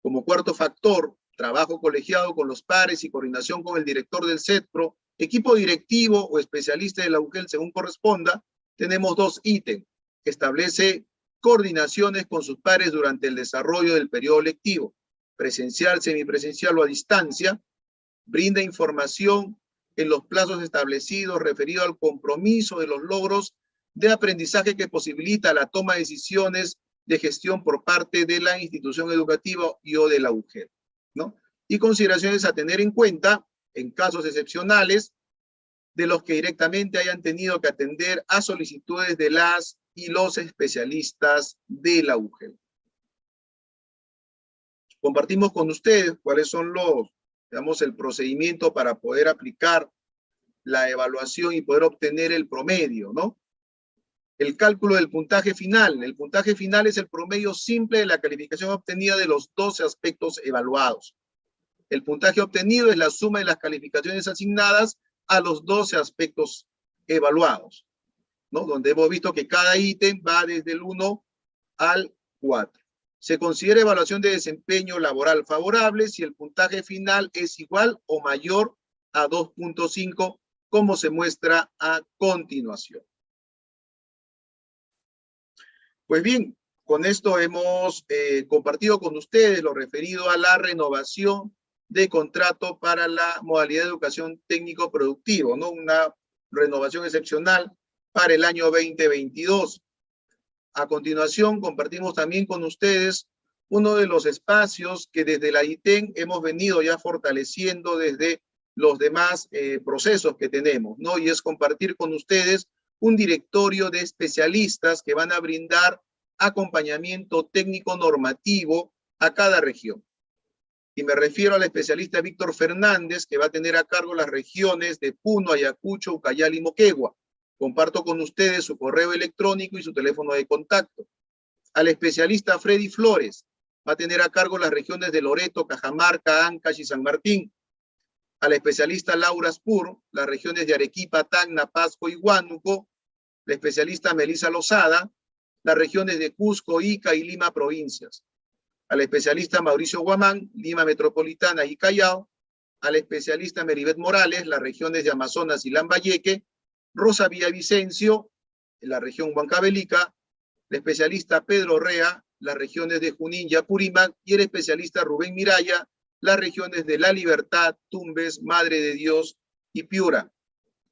Como 4º factor, trabajo colegiado con los pares y coordinación con el director del CETPRO, equipo directivo o especialista de la UGEL según corresponda, tenemos 2 ítems. Establece coordinaciones con sus pares durante el desarrollo del periodo lectivo, presencial, semipresencial o a distancia. Brinda información en los plazos establecidos referido al compromiso de los logros de aprendizaje que posibilita la toma de decisiones de gestión por parte de la institución educativa y o de la UGEL, ¿no? Y consideraciones a tener en cuenta en casos excepcionales de los que directamente hayan tenido que atender a solicitudes de las y los especialistas de la UGEL. Compartimos con ustedes cuáles son el procedimiento para poder aplicar la evaluación y poder obtener el promedio, ¿no? El cálculo del puntaje final. El puntaje final es el promedio simple de la calificación obtenida de los 12 aspectos evaluados. El puntaje obtenido es la suma de las calificaciones asignadas a los 12 aspectos evaluados, ¿no? Donde hemos visto que cada ítem va desde el 1 al 4. Se considera evaluación de desempeño laboral favorable si el puntaje final es igual o mayor a 2.5, como se muestra a continuación. Pues bien, con esto hemos compartido con ustedes lo referido a la renovación de contrato para la modalidad de educación técnico-productivo, ¿no? Una renovación excepcional para el año 2022. A continuación, compartimos también con ustedes uno de los espacios que desde la ITEN hemos venido ya fortaleciendo desde los demás procesos que tenemos, ¿no? Y es compartir con ustedes un directorio de especialistas que van a brindar acompañamiento técnico normativo a cada región. Y me refiero al especialista Víctor Fernández, que va a tener a cargo las regiones de Puno, Ayacucho, Ucayali y Moquegua. Comparto con ustedes su correo electrónico y su teléfono de contacto. al especialista Freddy Flores, va a tener a cargo las regiones de Loreto, Cajamarca, Ancash y San Martín. A la especialista Laura Spur, las regiones de Arequipa, Tacna, Pasco y Huánuco. La especialista Melissa Lozada, las regiones de Cusco, Ica y Lima provincias. Al especialista Mauricio Guamán, Lima Metropolitana y Callao. Al especialista Meribet Morales, las regiones de Amazonas y Lambayeque. Rosa Villavicencio, en la región Huancavelica. El especialista Pedro Rea, las regiones de Junín y Apurímac, y el especialista Rubén Miraya, las regiones de La Libertad, Tumbes, Madre de Dios y Piura.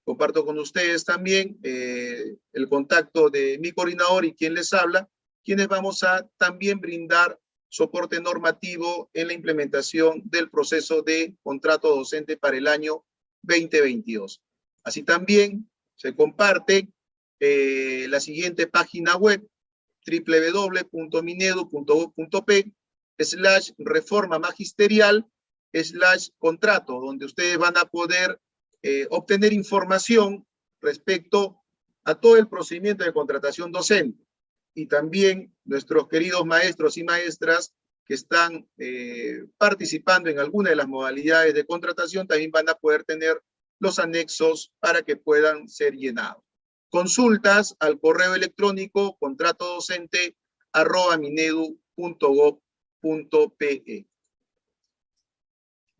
Comparto con ustedes también el contacto de mi coordinador y quien les habla, quienes vamos a también brindar soporte normativo en la implementación del proceso de contrato docente para el año 2022. Así también se comparte la siguiente página web, www.minedu.gov.p/reforma magisterial/contrato, donde ustedes van a poder obtener información respecto a todo el procedimiento de contratación docente. Y también nuestros queridos maestros y maestras que están participando en alguna de las modalidades de contratación también van a poder tener los anexos para que puedan ser llenados. Consultas al correo electrónico contratodocente@minedu.gov.pe.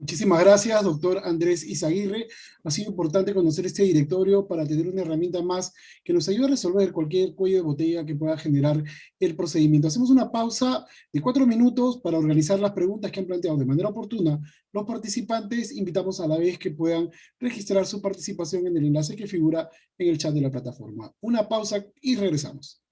Muchísimas gracias, doctor Andrés Izaguirre. Ha sido importante conocer este directorio para tener una herramienta más que nos ayude a resolver cualquier cuello de botella que pueda generar el procedimiento. Hacemos una pausa de 4 minutos para organizar las preguntas que han planteado de manera oportuna los participantes. Invitamos a la vez que puedan registrar su participación en el enlace que figura en el chat de la plataforma. Una pausa y regresamos.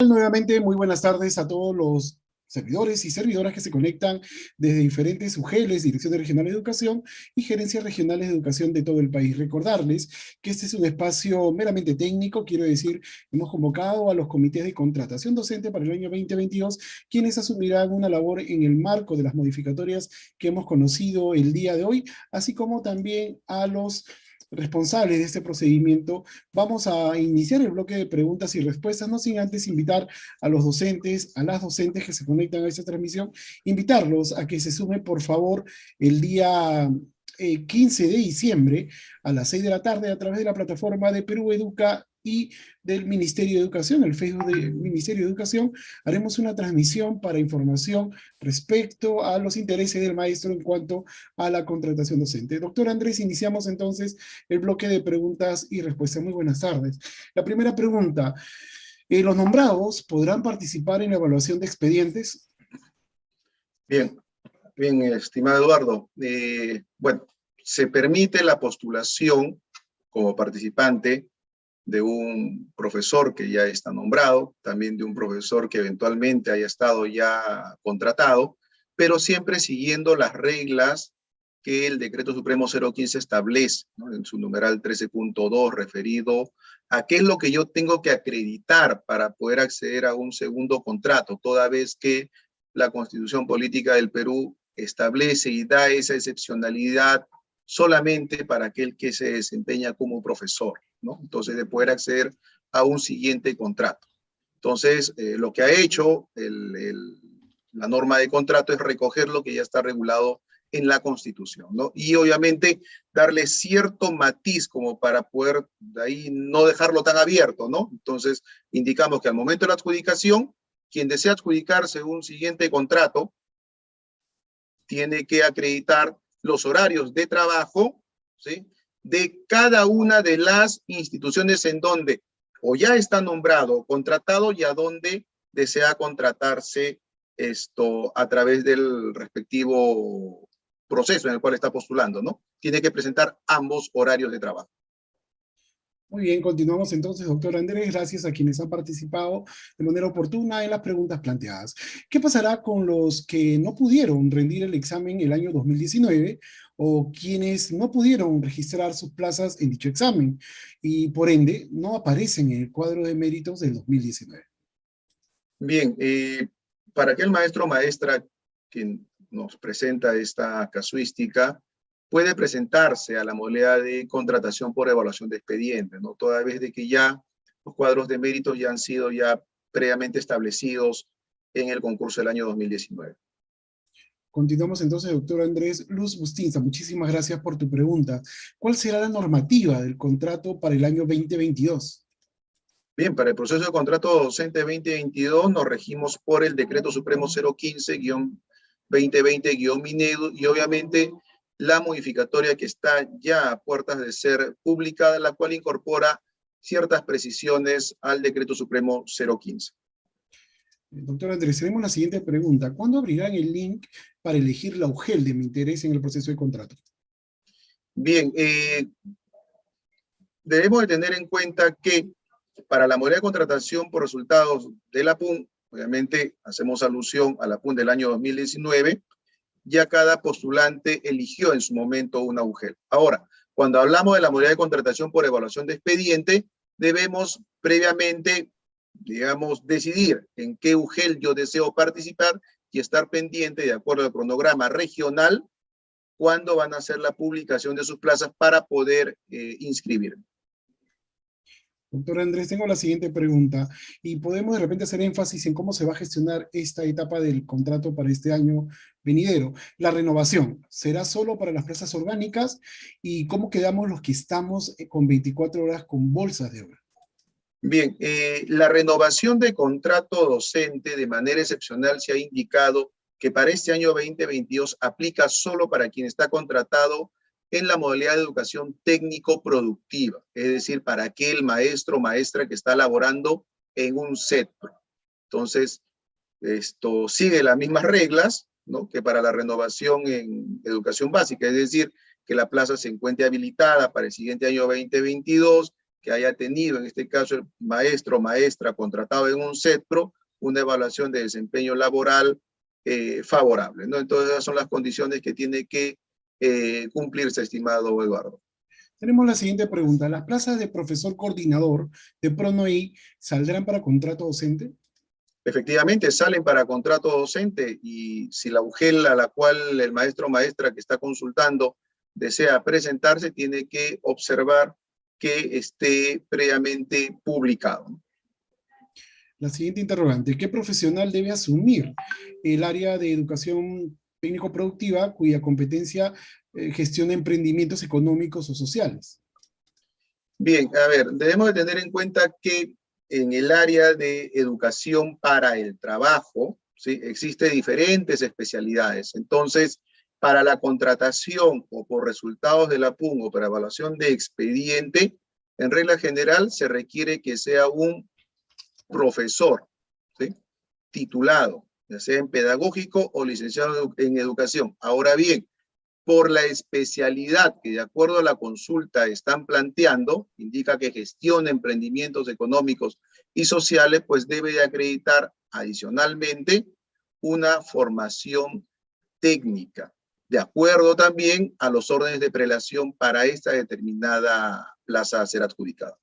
Nuevamente, muy buenas tardes a todos los servidores y servidoras que se conectan desde diferentes UGELs, Direcciones Regionales de Educación y Gerencias Regionales de Educación de todo el país. Recordarles que este es un espacio meramente técnico, quiero decir, hemos convocado a los comités de contratación docente para el año 2022, quienes asumirán una labor en el marco de las modificatorias que hemos conocido el día de hoy, así como también a los responsables de este procedimiento. Vamos a iniciar el bloque de preguntas y respuestas, no sin antes invitar a los docentes, a las docentes que se conectan a esta transmisión, invitarlos a que se sumen, por favor, el día 15 de diciembre a las 6 de la tarde a través de la plataforma de Perú Educa y del Ministerio de Educación, el Facebook del Ministerio de Educación. Haremos una transmisión para información respecto a los intereses del maestro en cuanto a la contratación docente. Doctor Andrés, iniciamos entonces el bloque de preguntas y respuestas. Muy buenas tardes. La primera pregunta, ¿los nombrados podrán participar en la evaluación de expedientes? Bien, estimado Eduardo. Bueno, se permite la postulación como participante de un profesor que ya está nombrado, también de un profesor que eventualmente haya estado ya contratado, pero siempre siguiendo las reglas que el Decreto Supremo 015 establece, ¿no? En su numeral 13.2, referido a qué es lo que yo tengo que acreditar para poder acceder a un segundo contrato, toda vez que la Constitución Política del Perú establece y da esa excepcionalidad solamente para aquel que se desempeña como profesor, ¿no? Entonces, de poder acceder a un siguiente contrato. Entonces, lo que ha hecho la norma de contrato es recoger lo que ya está regulado en la Constitución, ¿no? Y obviamente darle cierto matiz como para poder de ahí no dejarlo tan abierto, ¿no? Entonces, indicamos que al momento de la adjudicación, quien desea adjudicarse un siguiente contrato tiene que acreditar los horarios de trabajo, ¿sí?, de cada una de las instituciones en donde o ya está nombrado o contratado y a donde desea contratarse a través del respectivo proceso en el cual está postulando, ¿no? Tiene que presentar ambos horarios de trabajo. Muy bien, continuamos entonces, doctor Andrés, gracias a quienes han participado de manera oportuna en las preguntas planteadas. ¿Qué pasará con los que no pudieron rendir el examen el año 2019 o quienes no pudieron registrar sus plazas en dicho examen y por ende no aparecen en el cuadro de méritos del 2019? Bien, para aquel maestro o maestra que nos presenta esta casuística, puede presentarse a la modalidad de contratación por evaluación de expediente, ¿no? Toda vez de que ya los cuadros de méritos ya han sido ya previamente establecidos en el concurso del año 2019. Continuamos entonces, doctor Andrés. Luz Bustinza, muchísimas gracias por tu pregunta. ¿Cuál será la normativa del contrato para el año 2022? Bien, para el proceso de contrato docente 2022 nos regimos por el Decreto Supremo 015-2020-Minedu y obviamente la modificatoria que está ya a puertas de ser publicada, la cual incorpora ciertas precisiones al Decreto Supremo 015. Doctor Andrés, tenemos la siguiente pregunta. ¿Cuándo abrirán el link para elegir la UGEL de mi interés en el proceso de contrato? Bien, debemos de tener en cuenta que para la modalidad de contratación por resultados de la PUN, obviamente hacemos alusión a la PUN del año 2019, ya cada postulante eligió en su momento una UGEL. Ahora, cuando hablamos de la modalidad de contratación por evaluación de expediente, debemos previamente, digamos, decidir en qué UGEL yo deseo participar y estar pendiente, de acuerdo al cronograma regional, cuándo van a hacer la publicación de sus plazas para poder inscribirme. Doctor Andrés, tengo la siguiente pregunta y podemos de repente hacer énfasis en cómo se va a gestionar esta etapa del contrato para este año venidero. La renovación, ¿será solo para las plazas orgánicas? ¿Y cómo quedamos los que estamos con 24 horas con bolsas de obra? Bien, la renovación de contrato docente de manera excepcional se ha indicado que para este año 2022 aplica solo para quien está contratado en la modalidad de educación técnico-productiva, es decir, para aquel maestro o maestra que está laborando en un CETPRO. Entonces, esto sigue las mismas reglas, ¿no?, que para la renovación en educación básica, es decir, que la plaza se encuentre habilitada para el siguiente año 2022, que haya tenido, en este caso, el maestro o maestra contratado en un CETPRO, una evaluación de desempeño laboral favorable, ¿no? Entonces, esas son las condiciones que tiene que cumplirse, estimado Eduardo. Tenemos la siguiente pregunta. ¿Las plazas de profesor coordinador de PRONOI saldrán para contrato docente? Efectivamente, salen para contrato docente y si la UGEL a la cual el maestro o maestra que está consultando desea presentarse, tiene que observar que esté previamente publicado. La siguiente interrogante. ¿Qué profesional debe asumir el área de educación técnico-productiva cuya competencia gestiona emprendimientos económicos o sociales? Bien, a ver, debemos de tener en cuenta que en el área de educación para el trabajo, ¿sí?, existen diferentes especialidades. Entonces, para la contratación o por resultados de la PUN o para evaluación de expediente, en regla general se requiere que sea un profesor, ¿sí?, titulado, ya sea en pedagógico o licenciado en educación. Ahora bien, por la especialidad que de acuerdo a la consulta están planteando, indica que gestiona emprendimientos económicos y sociales, pues debe de acreditar adicionalmente una formación técnica, de acuerdo también a los órdenes de prelación para esta determinada plaza a ser adjudicada.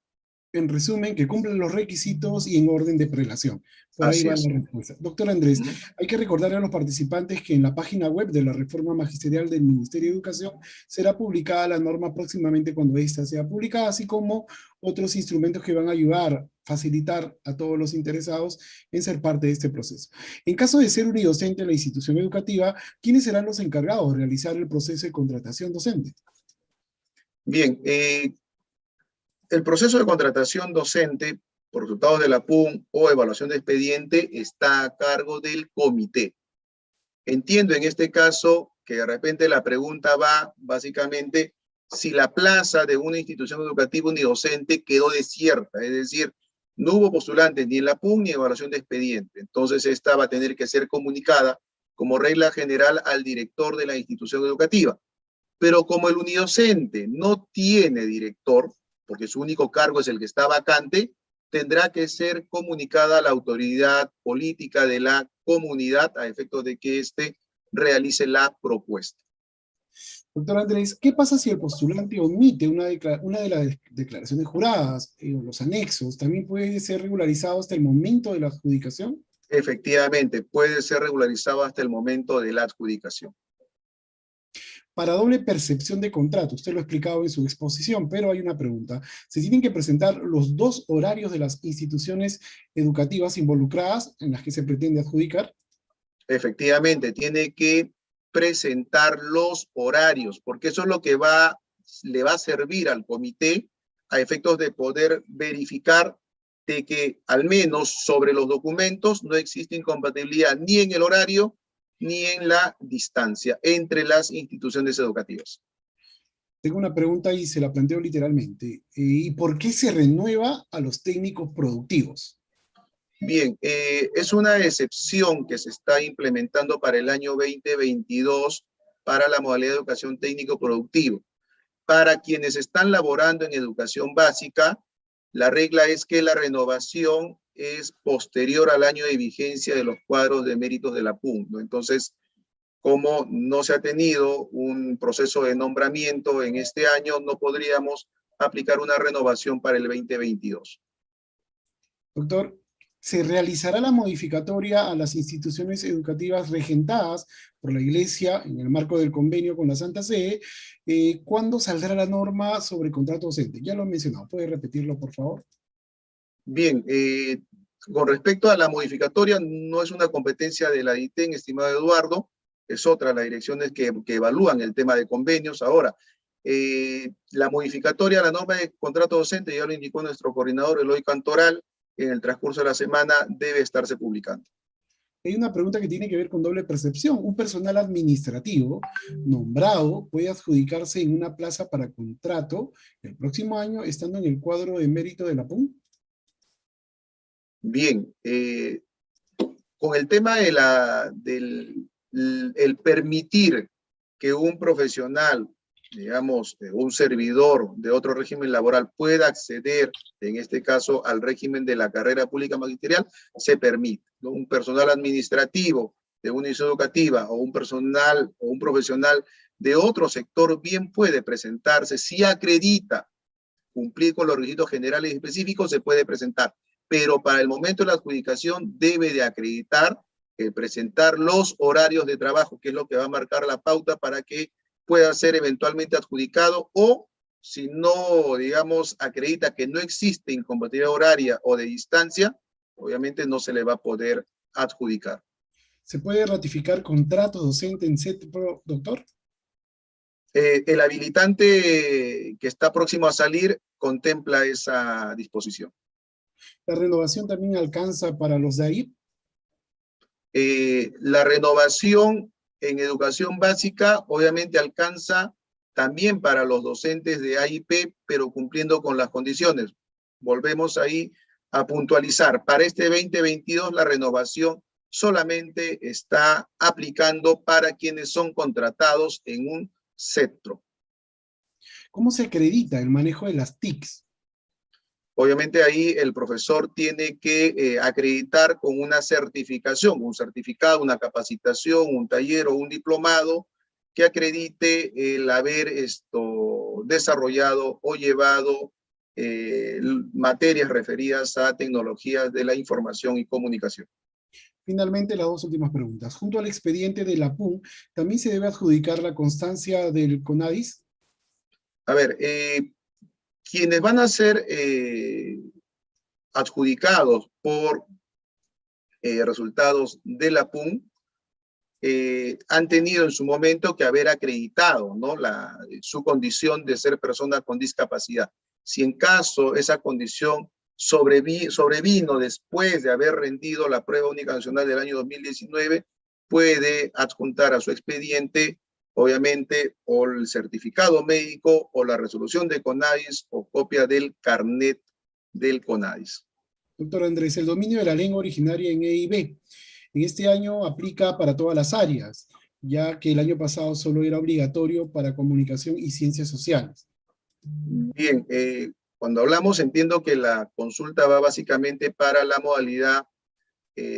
En resumen, que cumplen los requisitos y en orden de prelación. Por ahí Así va es. la respuesta. Doctor Andrés, hay que recordarle a los participantes que en la página web de la Reforma Magisterial del Ministerio de Educación será publicada la norma próximamente cuando ésta sea publicada, así como otros instrumentos que van a ayudar, facilitar a todos los interesados en ser parte de este proceso. En caso de ser unidocente en la institución educativa, ¿quiénes serán los encargados de realizar el proceso de contratación docente? Bien, el proceso de contratación docente por resultados de la PUN o evaluación de expediente está a cargo del comité. Entiendo en este caso que de repente la pregunta va básicamente si la plaza de una institución educativa unidocente quedó desierta, es decir, no hubo postulantes ni en la PUN ni en evaluación de expediente. Entonces esta va a tener que ser comunicada como regla general al director de la institución educativa. Pero como el unidocente no tiene director, porque su único cargo es el que está vacante, tendrá que ser comunicada a la autoridad política de la comunidad a efectos de que éste realice la propuesta. Doctor Andrés, ¿qué pasa si el postulante omite una de las declaraciones juradas o los anexos? ¿También puede ser regularizado hasta el momento de la adjudicación? Efectivamente, puede ser regularizado hasta el momento de la adjudicación. Para doble percepción de contrato, usted lo ha explicado en su exposición, pero hay una pregunta. ¿Se tienen que presentar los dos horarios de las instituciones educativas involucradas en las que se pretende adjudicar? Efectivamente, tiene que presentar los horarios, porque eso es lo que le va a servir al comité a efectos de poder verificar de que al menos sobre los documentos no existe incompatibilidad ni en el horario ni en la distancia entre las instituciones educativas. Tengo una pregunta y se la planteo literalmente. ¿Y por qué se renueva a los técnicos productivos? Bien, es una excepción que se está implementando para el año 2022 para la modalidad de educación técnico-productivo. Para quienes están laborando en educación básica, la regla es que la renovación es posterior al año de vigencia de los cuadros de méritos de la PUN, ¿no? Entonces, como no se ha tenido un proceso de nombramiento en este año, no podríamos aplicar una renovación para el 2022. Doctor, ¿se realizará la modificatoria a las instituciones educativas regentadas por la Iglesia en el marco del convenio con la Santa Sede? ¿Cuándo saldrá la norma sobre contrato docente? Ya lo he mencionado, ¿puede repetirlo, por favor? Bien, con respecto a la modificatoria, no es una competencia de la DITEN, estimado Eduardo, es otra, las direcciones que evalúan el tema de convenios. Ahora, la modificatoria a la norma de contrato docente, ya lo indicó nuestro coordinador Eloy Cantoral, en el transcurso de la semana debe estarse publicando. Hay una pregunta que tiene que ver con doble percepción. Un personal administrativo nombrado puede adjudicarse en una plaza para contrato el próximo año estando en el cuadro de mérito de la PUN. Bien, con el tema de el permitir que un profesional digamos, un servidor de otro régimen laboral pueda acceder, en este caso, al régimen de la carrera pública magisterial, se permite, ¿no? Un personal administrativo de una institución educativa o un personal o un profesional de otro sector bien puede presentarse, si acredita cumplir con los requisitos generales y específicos, se puede presentar, pero para el momento de la adjudicación debe de acreditar, presentar los horarios de trabajo, que es lo que va a marcar la pauta para que pueda ser eventualmente adjudicado, o si no, digamos, acredita que no existe incompatibilidad horaria o de distancia, obviamente no se le va a poder adjudicar. ¿Se puede ratificar contrato docente en CETPRO, doctor? El habilitante que está próximo a salir contempla esa disposición. ¿La renovación también alcanza para los de ahí? La renovación en educación básica obviamente alcanza también para los docentes de AIP, pero cumpliendo con las condiciones. Volvemos ahí a puntualizar. Para este 2022 la renovación solamente está aplicando para quienes son contratados en un CETPRO. ¿Cómo se acredita el manejo de las TICs? Obviamente ahí el profesor tiene que acreditar con una certificación, un certificado, una capacitación, un taller o un diplomado que acredite el haber desarrollado o llevado materias referidas a tecnologías de la información y comunicación. Finalmente, las dos últimas preguntas. Junto al expediente de la PUN, ¿también se debe adjudicar la constancia del CONADIS? A ver, quienes van a ser adjudicados por resultados de la PUN han tenido en su momento que haber acreditado, ¿no? Su condición de ser persona con discapacidad. Si en caso esa condición sobrevino después de haber rendido la prueba única nacional del año 2019, puede adjuntar a su expediente, obviamente, o el certificado médico, o la resolución de CONADIS, o copia del carnet del CONADIS. Doctor Andrés, el dominio de la lengua originaria en EIB, en este año aplica para todas las áreas, ya que el año pasado solo era obligatorio para comunicación y ciencias sociales. Bien, cuando hablamos, entiendo que la consulta va básicamente para la modalidad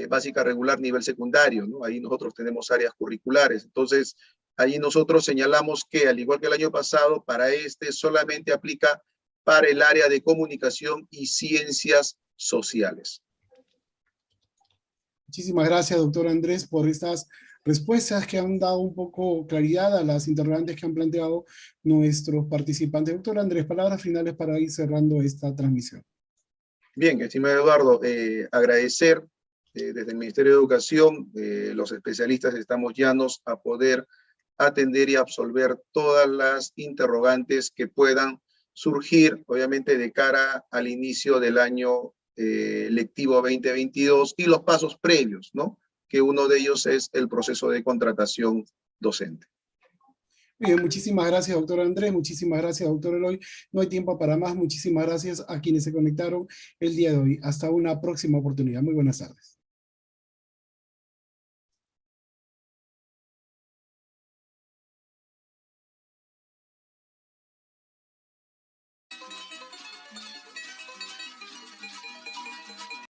básica regular nivel secundario, ¿no? Ahí nosotros tenemos áreas curriculares. Entonces, ahí nosotros señalamos que, al igual que el año pasado, para este solamente aplica para el área de comunicación y ciencias sociales. Muchísimas gracias, doctor Andrés, por estas respuestas que han dado un poco claridad a las interrogantes que han planteado nuestros participantes. Doctor Andrés, palabras finales para ir cerrando esta transmisión. Bien, estimado Eduardo, agradecer desde el Ministerio de Educación, los especialistas estamos llanos a poder atender y absolver todas las interrogantes que puedan surgir, obviamente, de cara al inicio del año lectivo 2022 y los pasos previos, ¿no? Que uno de ellos es el proceso de contratación docente. Bien, muchísimas gracias, doctor Andrés, muchísimas gracias, doctor Eloy. No hay tiempo para más, muchísimas gracias a quienes se conectaron el día de hoy. Hasta una próxima oportunidad. Muy buenas tardes.